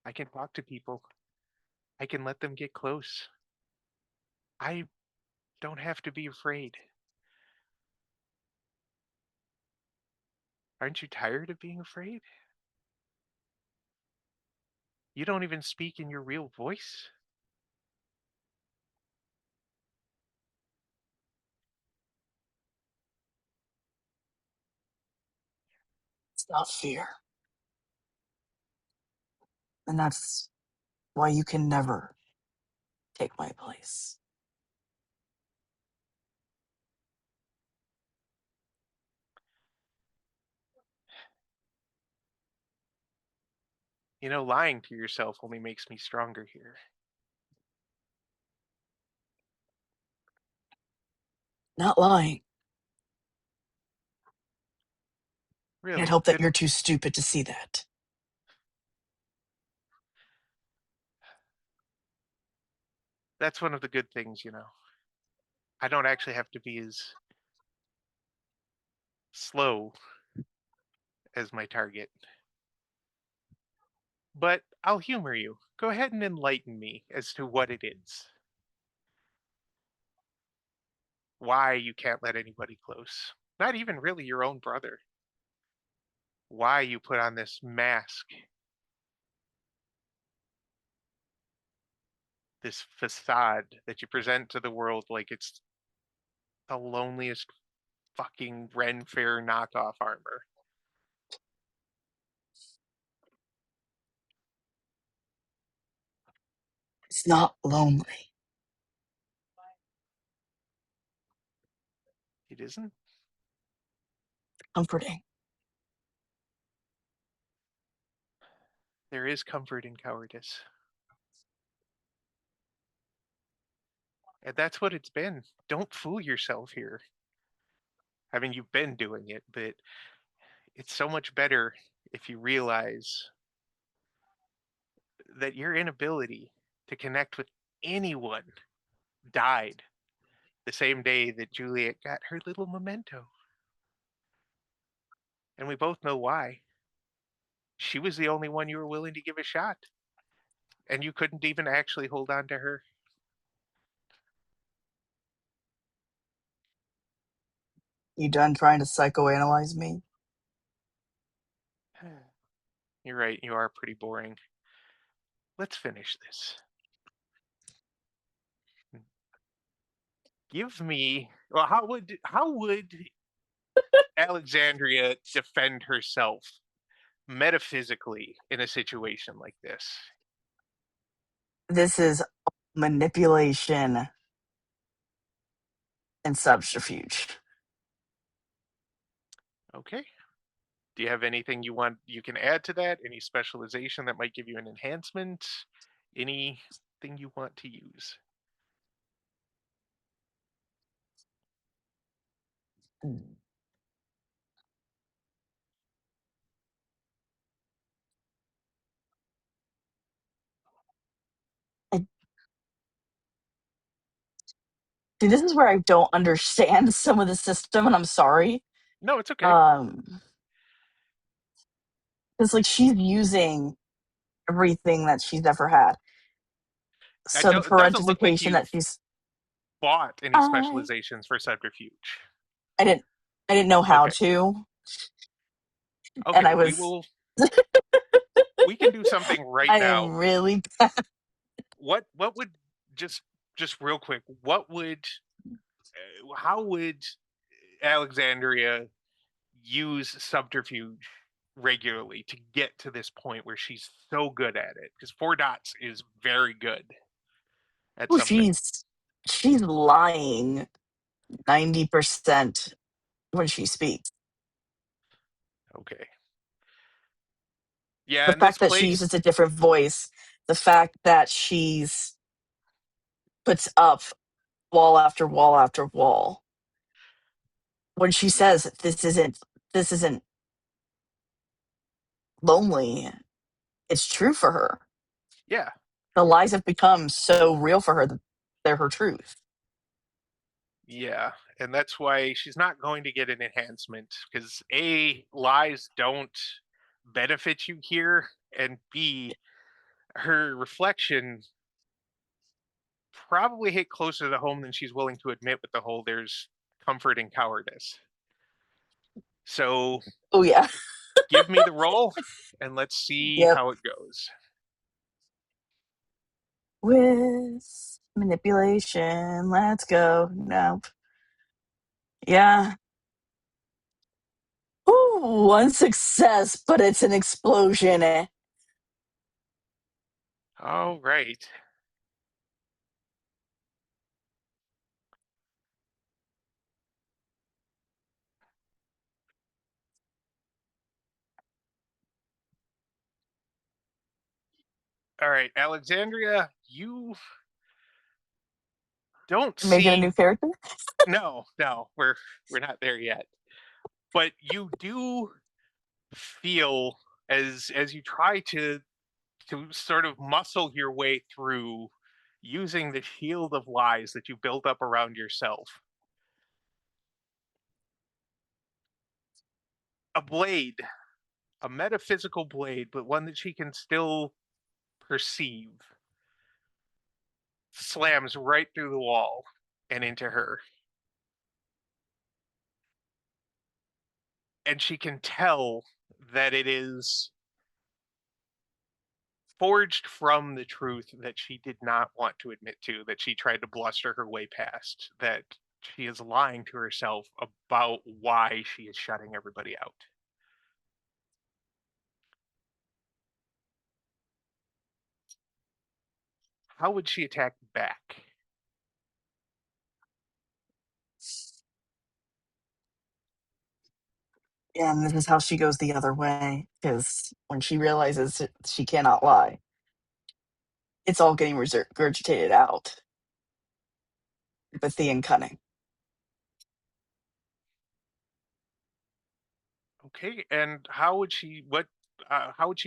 I can talk to people. I can let them get close. I don't have to be afraid. Aren't you tired of being afraid? You don't even speak in your real voice. It's not fear. And that's why you can never take my place. Lying to yourself only makes me stronger here. Not lying. Can't Really, help that then you're too stupid to see that. that's one of the good things. I don't actually have to be as slow as my target. But I'll humor you. Go ahead and enlighten me as to what it is. Why you can't let anybody close. Not even really your own brother. Why you put on this mask, this facade that you present to the world like it's the loneliest fucking Ren Fair knockoff armor. It's not lonely. It isn't? Comforting. There is comfort in cowardice. And that's what it's been. Don't fool yourself here. I mean, you've been doing it, but it's so much better if you realize that your inability to connect with anyone died the same day that Juliet got her little memento. And we both know why. She was the only one you were willing to give a shot. And you couldn't even actually hold on to her. You done trying to psychoanalyze me? You're right, you are pretty boring. Let's finish this. Give me well, how would Alexandria defend herself metaphysically in a situation like this? This is manipulation and subterfuge. Okay. Do you have anything you can add to that? Any specialization that might give you an enhancement? Anything you want to use? See, this is where I don't understand some of the system, and I'm sorry. No, it's okay. It's like she's using everything that she's ever had. So the It doesn't look like parentification you've that she's bought any I specializations for subterfuge. I didn't know how Okay. to, and Okay, I was we can do something right I now. am really What would just real quick, how would Alexandria use subterfuge regularly to get to this point where she's so good at it? Because 4 dots is very good at oh, something. she's lying 90% when she speaks. Okay. Yeah, The in this fact that she place, uses a different voice, the fact that she's puts up wall after wall after wall. When she says this isn't lonely, it's true for her. yeah, The lies have become so real for her that they're her truth. yeah, and that's why she's not going to get an enhancement, because A, lies don't benefit you here, and B, her reflection probably hit closer to home than she's willing to admit with the whole there's comfort in cowardice. So Oh yeah. give me the roll and let's see Yep. how it goes. With manipulation, let's go. Nope. Yeah. Ooh, one success, but it's an explosion. All right. All right, Alexandria, you don't Making a see. new character? No, we're not there yet. But you do feel, as you try to sort of muscle your way through using the shield of lies that you built up around yourself, a blade, a metaphysical blade, but one that she can still perceive, slams right through the wall and into her. And she can tell that it is forged from the truth that she did not want to admit to, that she tried to bluster her way past, that she is lying to herself about why she is shutting everybody out. How would she attack back? And this is how she goes the other way, because when she realizes that she cannot lie, it's all getting regurgitated out. Empathy and cunning. Okay, and how would she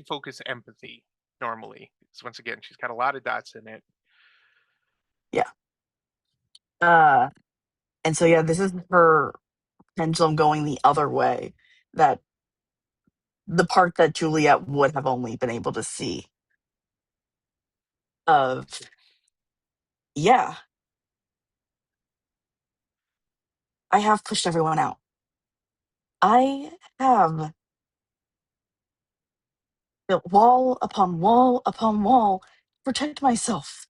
focus empathy normally? Because once again, she's got a lot of dots in it. Yeah. And so yeah, this is her pendulum going the other way. That the part that Juliet would have only been able to see. Of yeah, I have pushed everyone out. I have built wall upon wall upon wall to protect myself.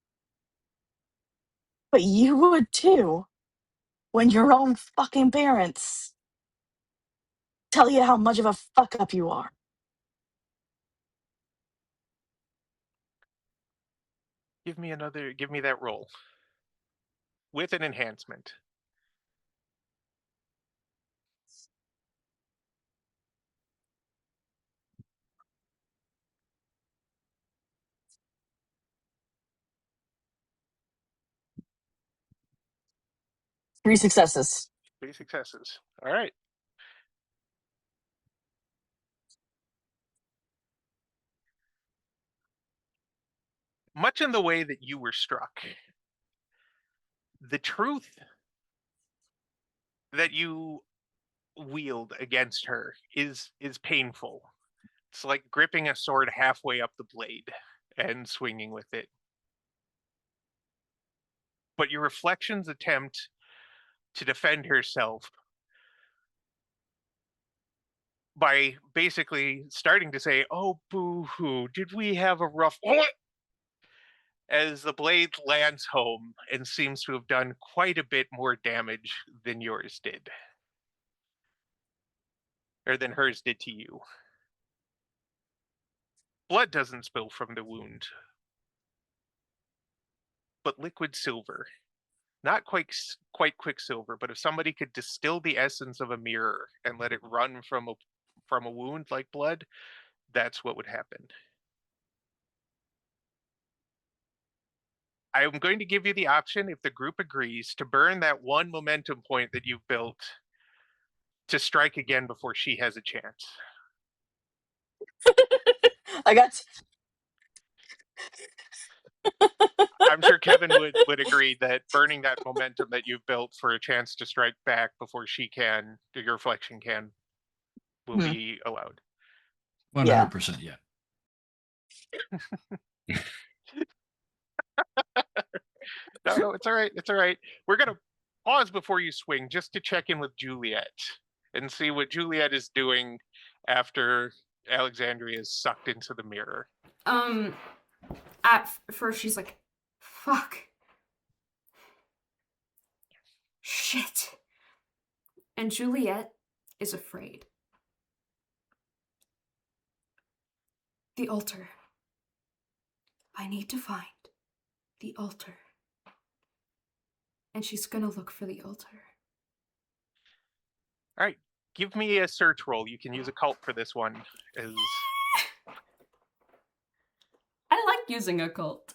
But you would too when your own fucking parents tell you how much of a fuck up you are. Give me that roll. With an enhancement. Three successes. 3 successes. All right. Much in the way that you were struck, the truth that you wield against her is painful. It's like gripping a sword halfway up the blade and swinging with it. But your reflections attempt to defend herself by basically starting to say, "Oh, boo-hoo, did we have a rough..." As the blade lands home and seems to have done quite a bit more damage than yours did. Or than hers did to you. Blood doesn't spill from the wound, but liquid silver. Not quite quicksilver, but if somebody could distill the essence of a mirror and let it run from a wound like blood, that's what would happen. I'm going to give you the option, if the group agrees, to burn that one momentum point that you've built to strike again before she has a chance. I got. I'm sure Kevin would agree that burning that momentum that you've built for a chance to strike back before she can, your reflection can, will be allowed. 100%, yeah. No, it's all right. It's all right. We're going to pause before you swing just to check in with Juliet and see what Juliet is doing after Alexandria is sucked into the mirror. At first she's like, fuck. Shit. And Juliet is afraid. The altar. I need to find the altar. And she's gonna look for the altar. All right. Give me a search roll. You can use occult for this one. I like using occult.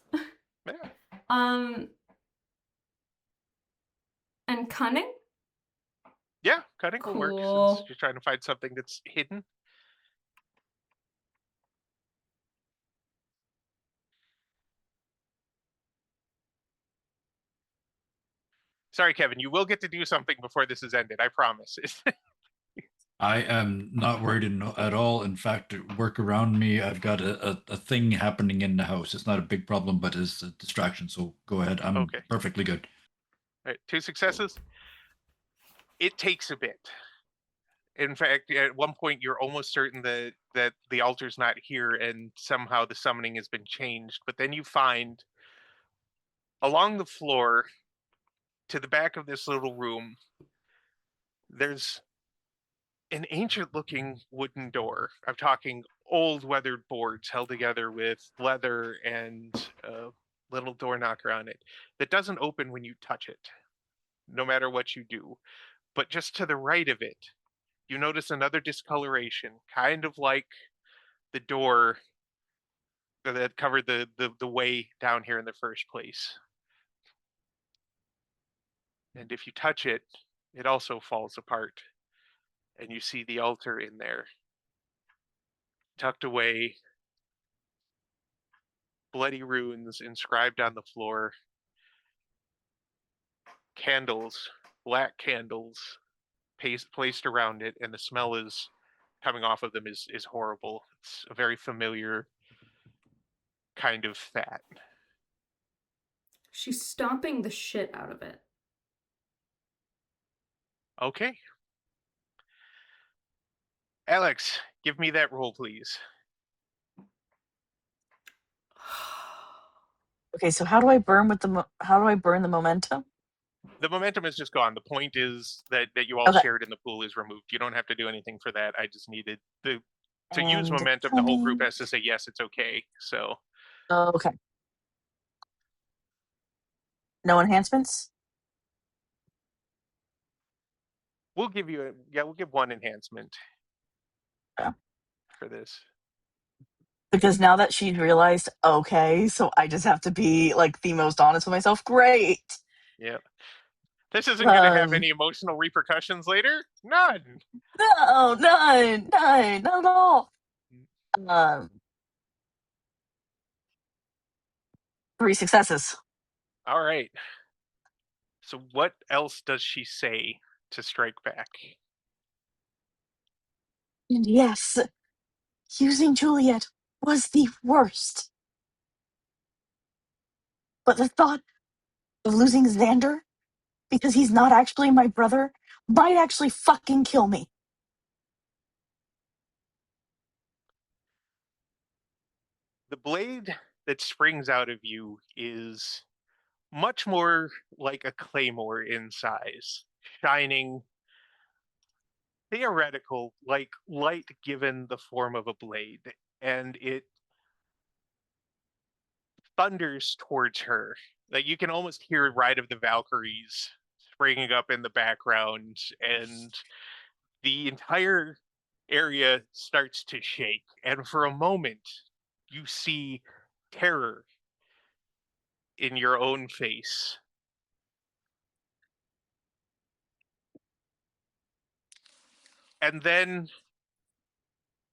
Yeah. And cunning? Yeah, cunning will work since you're trying to find something that's hidden. Sorry, Kevin, you will get to do something before this is ended, I promise. I am not worried at all. In fact, work around me. I've got a thing happening in the house. It's not a big problem, but it's a distraction. So go ahead. I'm Okay. perfectly good. All right, 2 successes. It takes a bit. In fact, at one point, you're almost certain that the altar's not here and somehow the summoning has been changed. But then you find along the floor to the back of this little room, there's an ancient looking wooden door. I'm talking old weathered boards held together with leather and a little door knocker on it that doesn't open when you touch it, no matter what you do. But just to the right of it, you notice another discoloration, kind of like the door that covered the way down here in the first place. And if you touch it, it also falls apart. And you see the altar in there, tucked away, bloody runes inscribed on the floor, candles, black candles placed around it, and the smell is coming off of them is horrible. It's a very familiar kind of fat. She's stomping the shit out of it. Okay. Alex, give me that roll, please. Okay, so how do I burn the momentum? The momentum is just gone. The point is that you all shared in the pool is removed. You don't have to do anything for that. I just needed to use momentum. The whole group has to say yes, it's okay. So okay. No enhancements? We'll give you we'll give one enhancement Yeah. for this. Because now that she's realized, okay, so I just have to be like the most honest with myself. Great. Yeah. This isn't going to have any emotional repercussions later. None. No, none, not at all. 3 successes. All right. So what else does she say to strike back? And yes, using Juliet was the worst. But the thought of losing Xander because he's not actually my brother might actually fucking kill me. The blade that springs out of you is much more like a claymore in size, shining, theoretical, like light given the form of a blade, and it thunders towards her. Like you can almost hear Ride of the Valkyries springing up in the background, and the entire area starts to shake. And for a moment, you see terror in your own face. And then,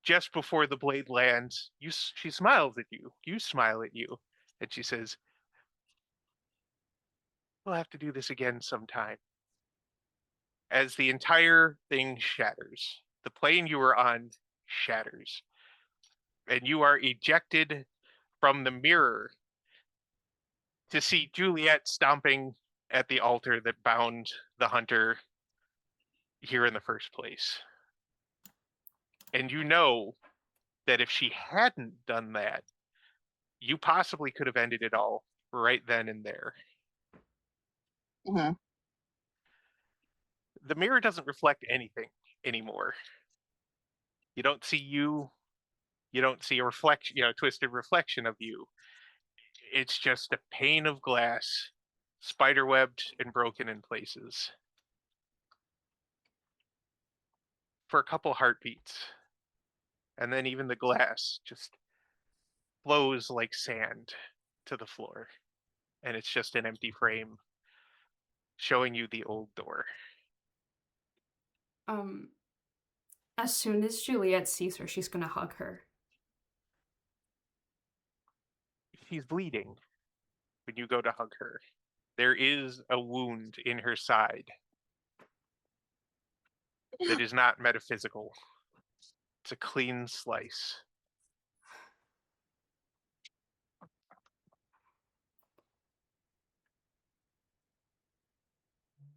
just before the blade lands, she smiles at you. You smile at you, and she says, "We'll have to do this again sometime." As the entire thing shatters, the plane you were on shatters, and you are ejected from the mirror to see Juliet stomping at the altar that bound the hunter here in the first place. And you know that if she hadn't done that, you possibly could have ended it all right then and there. Mm-hmm. The mirror doesn't reflect anything anymore. You don't see you. You don't see a reflection, twisted reflection of you. It's just a pane of glass, spiderwebbed and broken in places. For a couple heartbeats. And then even the glass just flows like sand to the floor. And it's just an empty frame showing you the old door. As soon as Juliet sees her, she's gonna hug her. She's bleeding when you go to hug her. There is a wound in her side that is not metaphysical. It's a clean slice.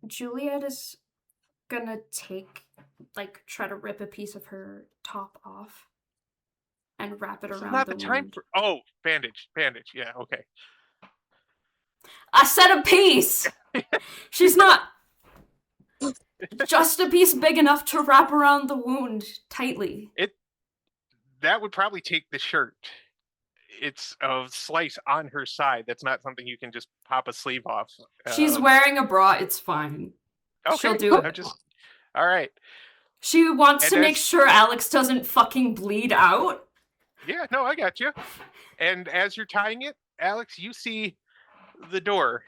Juliet is gonna try to rip a piece of her top off and wrap it This is around not the the time wound. for. Oh, bandage. Yeah, okay. I said a piece! She's not just a piece big enough to wrap around the wound tightly. That would probably take the shirt. It's a slice on her side. That's not something you can just pop a sleeve off. She's wearing a bra, it's fine. Okay, She'll do it. All right. She wants And to make sure Alex doesn't fucking bleed out. Yeah, no, I got you. And as you're tying it, Alex, you see the door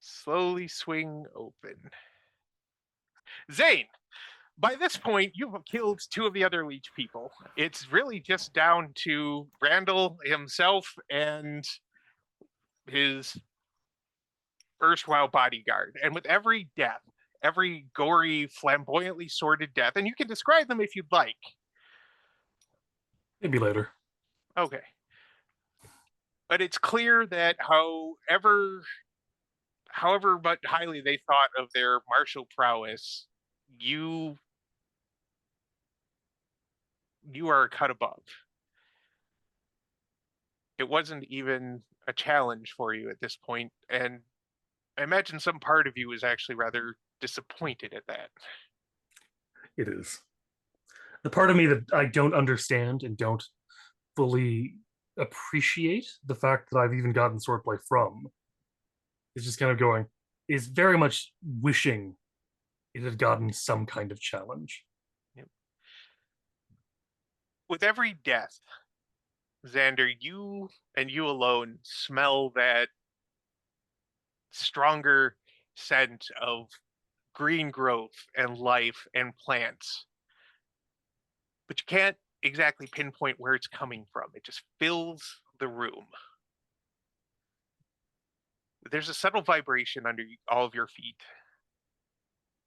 slowly swing open. Zane, by this point, you've killed 2 of the other leech people. It's really just down to Randall himself and his erstwhile bodyguard. And with every death, every gory, flamboyantly sordid death, and you can describe them if you'd like. Maybe later. Okay. But it's clear that however much highly they thought of their martial prowess, you are a cut above. It wasn't even a challenge for you at this point, and I imagine some part of you is actually rather disappointed at that. It is. The part of me that I don't understand and don't fully appreciate the fact that I've even gotten swordplay from is just kind of going, is very much wishing it had gotten some kind of challenge. Yep. With every death, Xander, you and you alone smell that stronger scent of green growth and life and plants. But you can't exactly pinpoint where it's coming from. It just fills the room. There's a subtle vibration under all of your feet.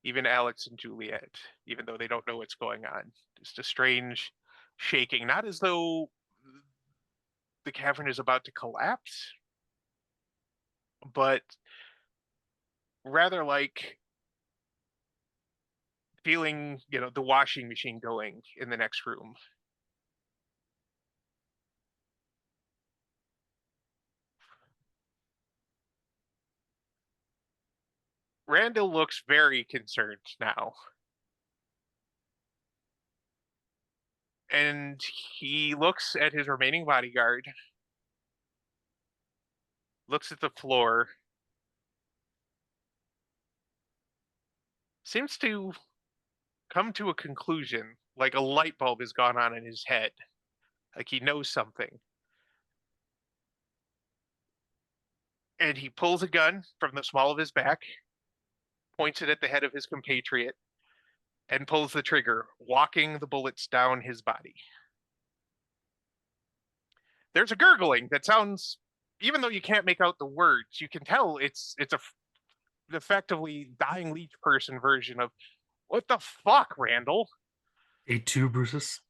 Even Alex and Juliet, even though they don't know what's going on. Just a strange shaking, not as though the cavern is about to collapse, but rather like feeling, the washing machine going in the next room. Randall looks very concerned now. And he looks at his remaining bodyguard, looks at the floor, seems to come to a conclusion, like a light bulb has gone on in his head, like he knows something. And he pulls a gun from the small of his back, points it at the head of his compatriot, and pulls the trigger, walking the bullets down his body. There's a gurgling that sounds, even though you can't make out the words, you can tell it's a effectively dying leech person version of "What the fuck, Randall?" A2, Brutus.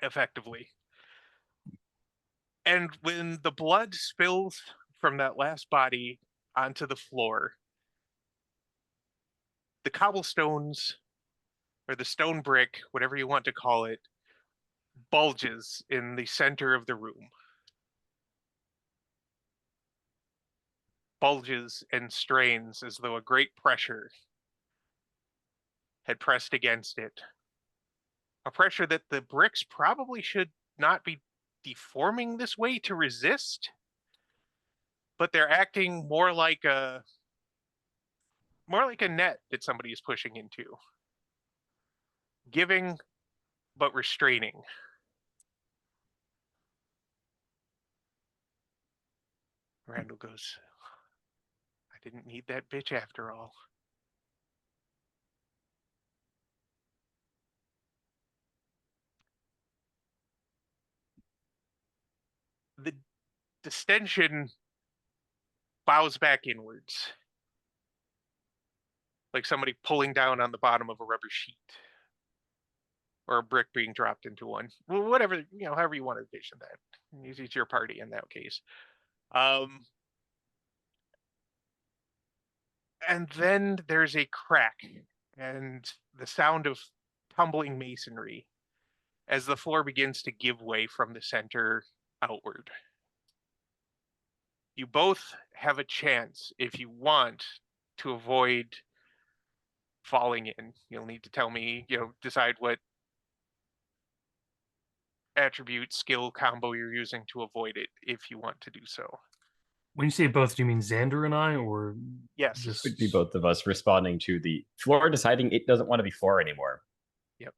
Effectively. And when the blood spills from that last body onto the floor, the cobblestones or the stone brick, whatever you want to call it, bulges in the center of the room. Bulges and strains as though a great pressure had pressed against it. A pressure that the bricks probably should not be deforming this way to resist, but they're acting more like a net that somebody is pushing into. Giving but restraining. Randall goes, "I didn't need that bitch after all." The distension bows back inwards, like somebody pulling down on the bottom of a rubber sheet, or a brick being dropped into one. Well, whatever, however you want to envision that. It's your party in that case. And then there's a crack and the sound of tumbling masonry as the floor begins to give way from the center outward. You both have a chance, if you want, to avoid falling in. You'll need to tell me, decide what attribute skill combo you're using to avoid it if you want to do so. When you say both, do you mean Xander and I, or Yes. just Would be both of us responding to the floor deciding it doesn't want to be floor anymore. Yep.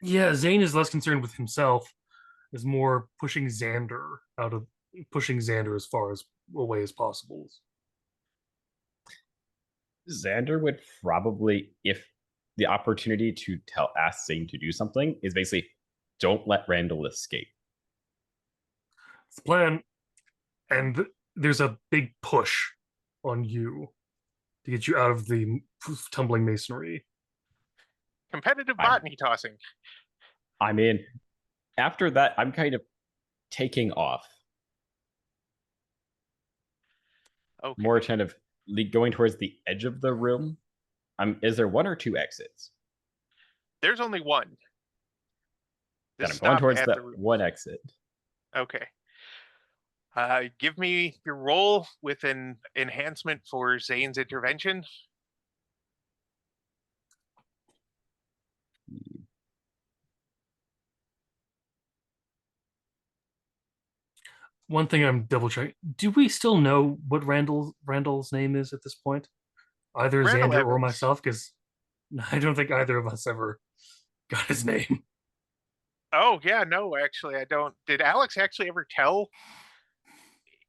Yeah, Zane is less concerned with himself, is more pushing Xander as far as away as possible. Xander would probably, if the opportunity to ask Zane to do something is basically, don't let Randall escape. It's the plan, and there's a big push on you to get you out of the tumbling masonry. Competitive botany tossing. I mean, after that, I'm kind of taking off. Okay. More kind of going towards the edge of the room. Is there one or two exits? There's only one. Then I'm going towards the one exit. Okay. Give me your roll with an enhancement for Zane's intervention. One thing I'm double checking: do we still know what Randall's name is at this point? Either Randall Xander or Evans. myself, because I don't think either of us ever got his name. Oh yeah, no, actually, I don't. Did Alex actually ever tell?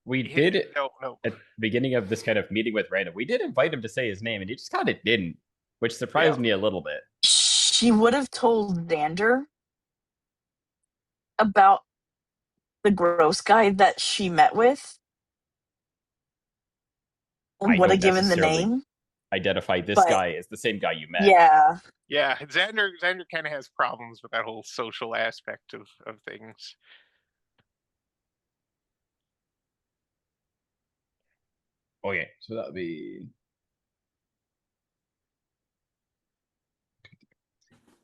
We did No, no. at the beginning of this kind of meeting with Random. We did invite him to say his name, and he just kind of didn't, which surprised Yeah. me a little bit. She would have told Xander about the gross guy that she met with and I would don't have given the necessarily name. identify this But guy as the same guy you met. yeah, Yeah, Xander kind of has problems with that whole social aspect of things. Okay, so that would be.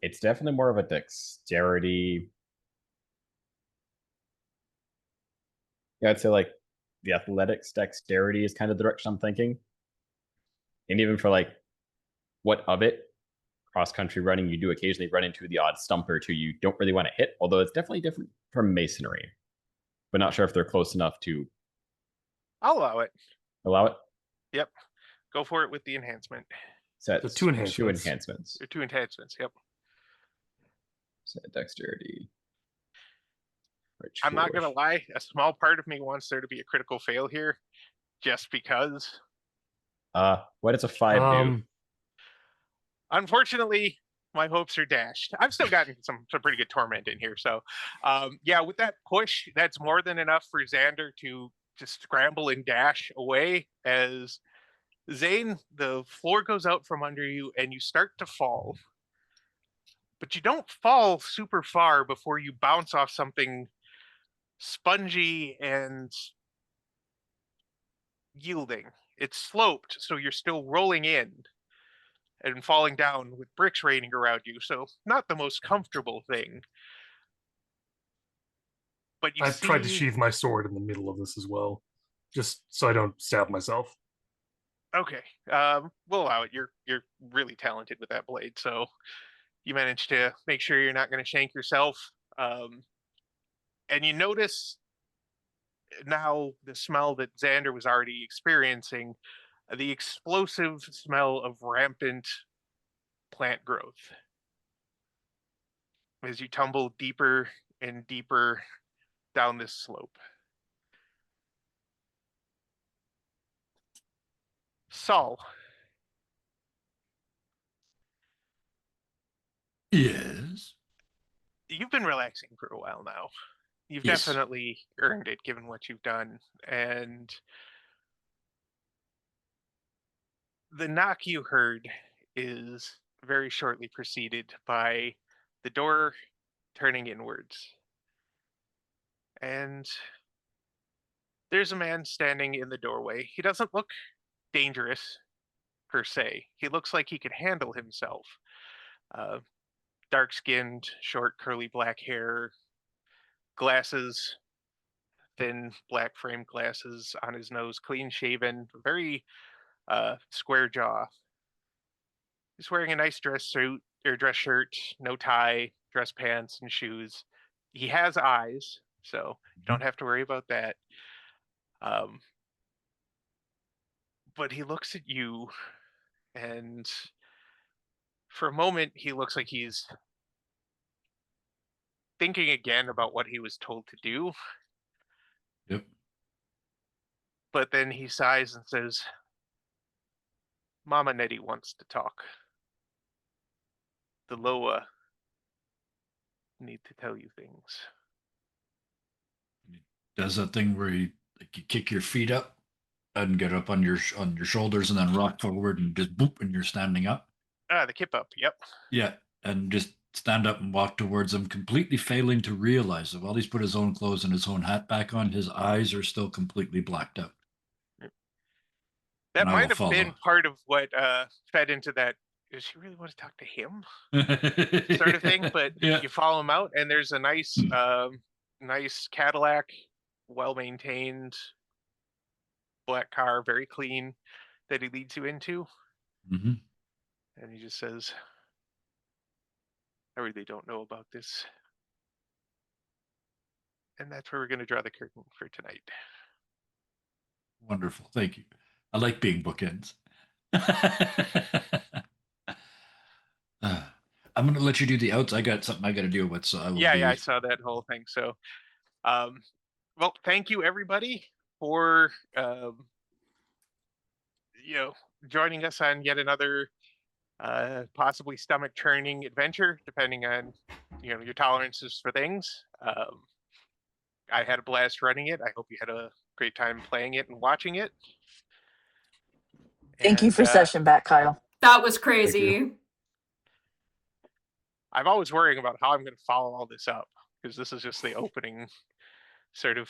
It's definitely more of a dexterity. Yeah, I'd say like the athletics dexterity is kind of the direction I'm thinking. And even for like what of it, cross country running, you do occasionally run into the odd stump or two you don't really want to hit, although it's definitely different from masonry. But not sure if they're close enough to I'll allow it. allow it. Yep. Go for it with the enhancement. Set The two two enhancements. enhancements. Or two enhancements, yep. Set dexterity. I'm not gonna lie, a small part of me wants there to be a critical fail here, just because. What does a 5 do? Unfortunately, my hopes are dashed. I've still gotten some pretty good torment in here, so yeah, with that push, that's more than enough for Xander to just scramble and dash away as Zane, the floor goes out from under you and you start to fall. But you don't fall super far before you bounce off something spongy and yielding. It's sloped, so you're still rolling in and falling down with bricks raining around you. So not the most comfortable thing. But you I've tried to see, sheathe my sword in the middle of this as well, just so I don't stab myself. okay, we'll allow it. You're really talented with that blade, so you managed to make sure you're not going to shank yourself. And you notice now the smell that Xander was already experiencing, the explosive smell of rampant plant growth as you tumble deeper and deeper down this slope. Saul, Yes. you've been relaxing for a while now. You've Yes. definitely earned it given what you've done. And the knock you heard is very shortly preceded by the door turning inwards. And there's a man standing in the doorway. He doesn't look dangerous per se. He looks like he could handle himself. Uh, Dark skinned, short, curly black hair, glasses, thin black frame glasses on his nose, clean shaven, very square jaw. He's wearing a nice dress suit or dress shirt, no tie, dress pants, and shoes. He has eyes, so you don't have to worry about that. Um, but he looks at you, and for a moment, he looks like he's thinking again about what he was told to do. Yep. But then he sighs and says, Mama Nettie wants to talk. The Loa need to tell you things. Does that thing where you kick your feet up and get up on your shoulders and then rock forward and just boop and you're standing up. Ah, the kip up. Yep. Yeah, and just stand up and walk towards him, completely failing to realize that while he's put his own clothes and his own hat back on, his eyes are still completely blacked out. That And I will might have been follow. part of what fed into that. Does she really want to talk to him? Sort of thing. But Yeah. you follow him out, and there's a nice Cadillac, well maintained black car, very clean, that he leads you into. Mm-hmm. And he just says, I really don't know about this. And that's where we're going to draw the curtain for tonight. Wonderful. Thank you. I like being bookends. I'm going to let you do the outs. I got something I got to deal with, so I will Yeah, be... I saw that whole thing. So, well, thank you everybody for joining us on yet another possibly stomach churning adventure, depending on your tolerances for things. I had a blast running it. I hope you had a great time playing it and watching it. Thank you for session back, Kyle. That was crazy. I'm always worrying about how I'm going to follow all this up, because this is just the opening sort of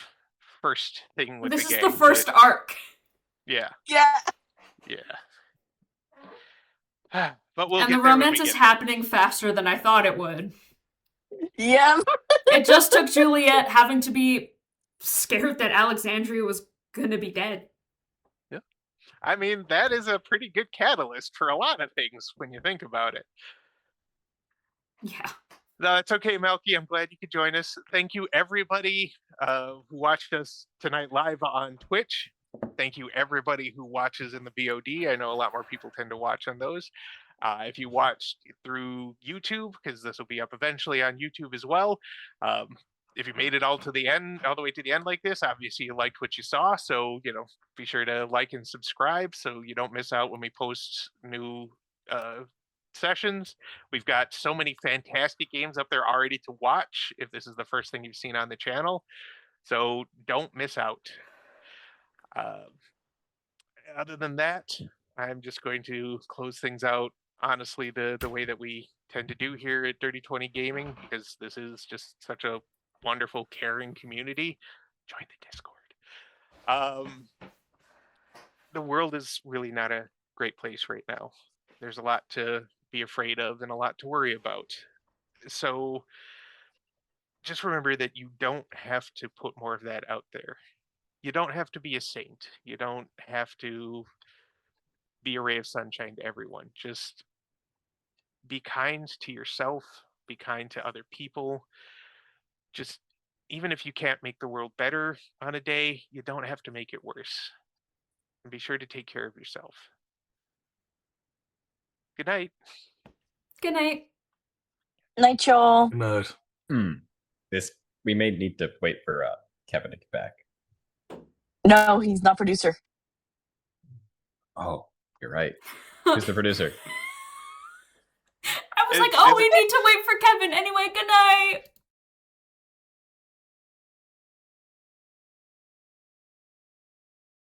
first thing with This the is game. the first arc. Yeah. Yeah. But we'll And get the there when romance we is get there. happening faster than I thought it would. Yeah. It just took Juliet having to be scared that Alexandria was gonna be dead. Yeah. I mean, that is a pretty good catalyst for a lot of things when you think about it. Yeah. No, it's okay, Melky. I'm glad you could join us. Thank you, everybody who watched us tonight live on Twitch. Thank you, everybody who watches in the VOD. I know a lot more people tend to watch on those. If you watched through YouTube, because this will be up eventually on YouTube as well. If you made it all the way to the end like this, obviously you liked what you saw. So, be sure to like and subscribe so you don't miss out when we post new sessions. We've got so many fantastic games up there already to watch if this is the first thing you've seen on the channel. So don't miss out. Other than that, I'm just going to close things out honestly the way that we tend to do here at Dirty 20 Gaming, because this is just such a wonderful, caring community. Join the Discord. The world is really not a great place right now. There's a lot to be afraid of and a lot to worry about. So just remember that you don't have to put more of that out there. You don't have to be a saint. You don't have to be a ray of sunshine to everyone. Just be kind to yourself, be kind to other people. Just even if you can't make the world better on a day, you don't have to make it worse. And be sure to take care of yourself. Good night. Good night. Night, y'all. Good night. We may need to wait for Kevin to get back. No, he's not producer. Oh, you're right. Who's the producer? I was like, oh, we need to wait for Kevin. Anyway, good night.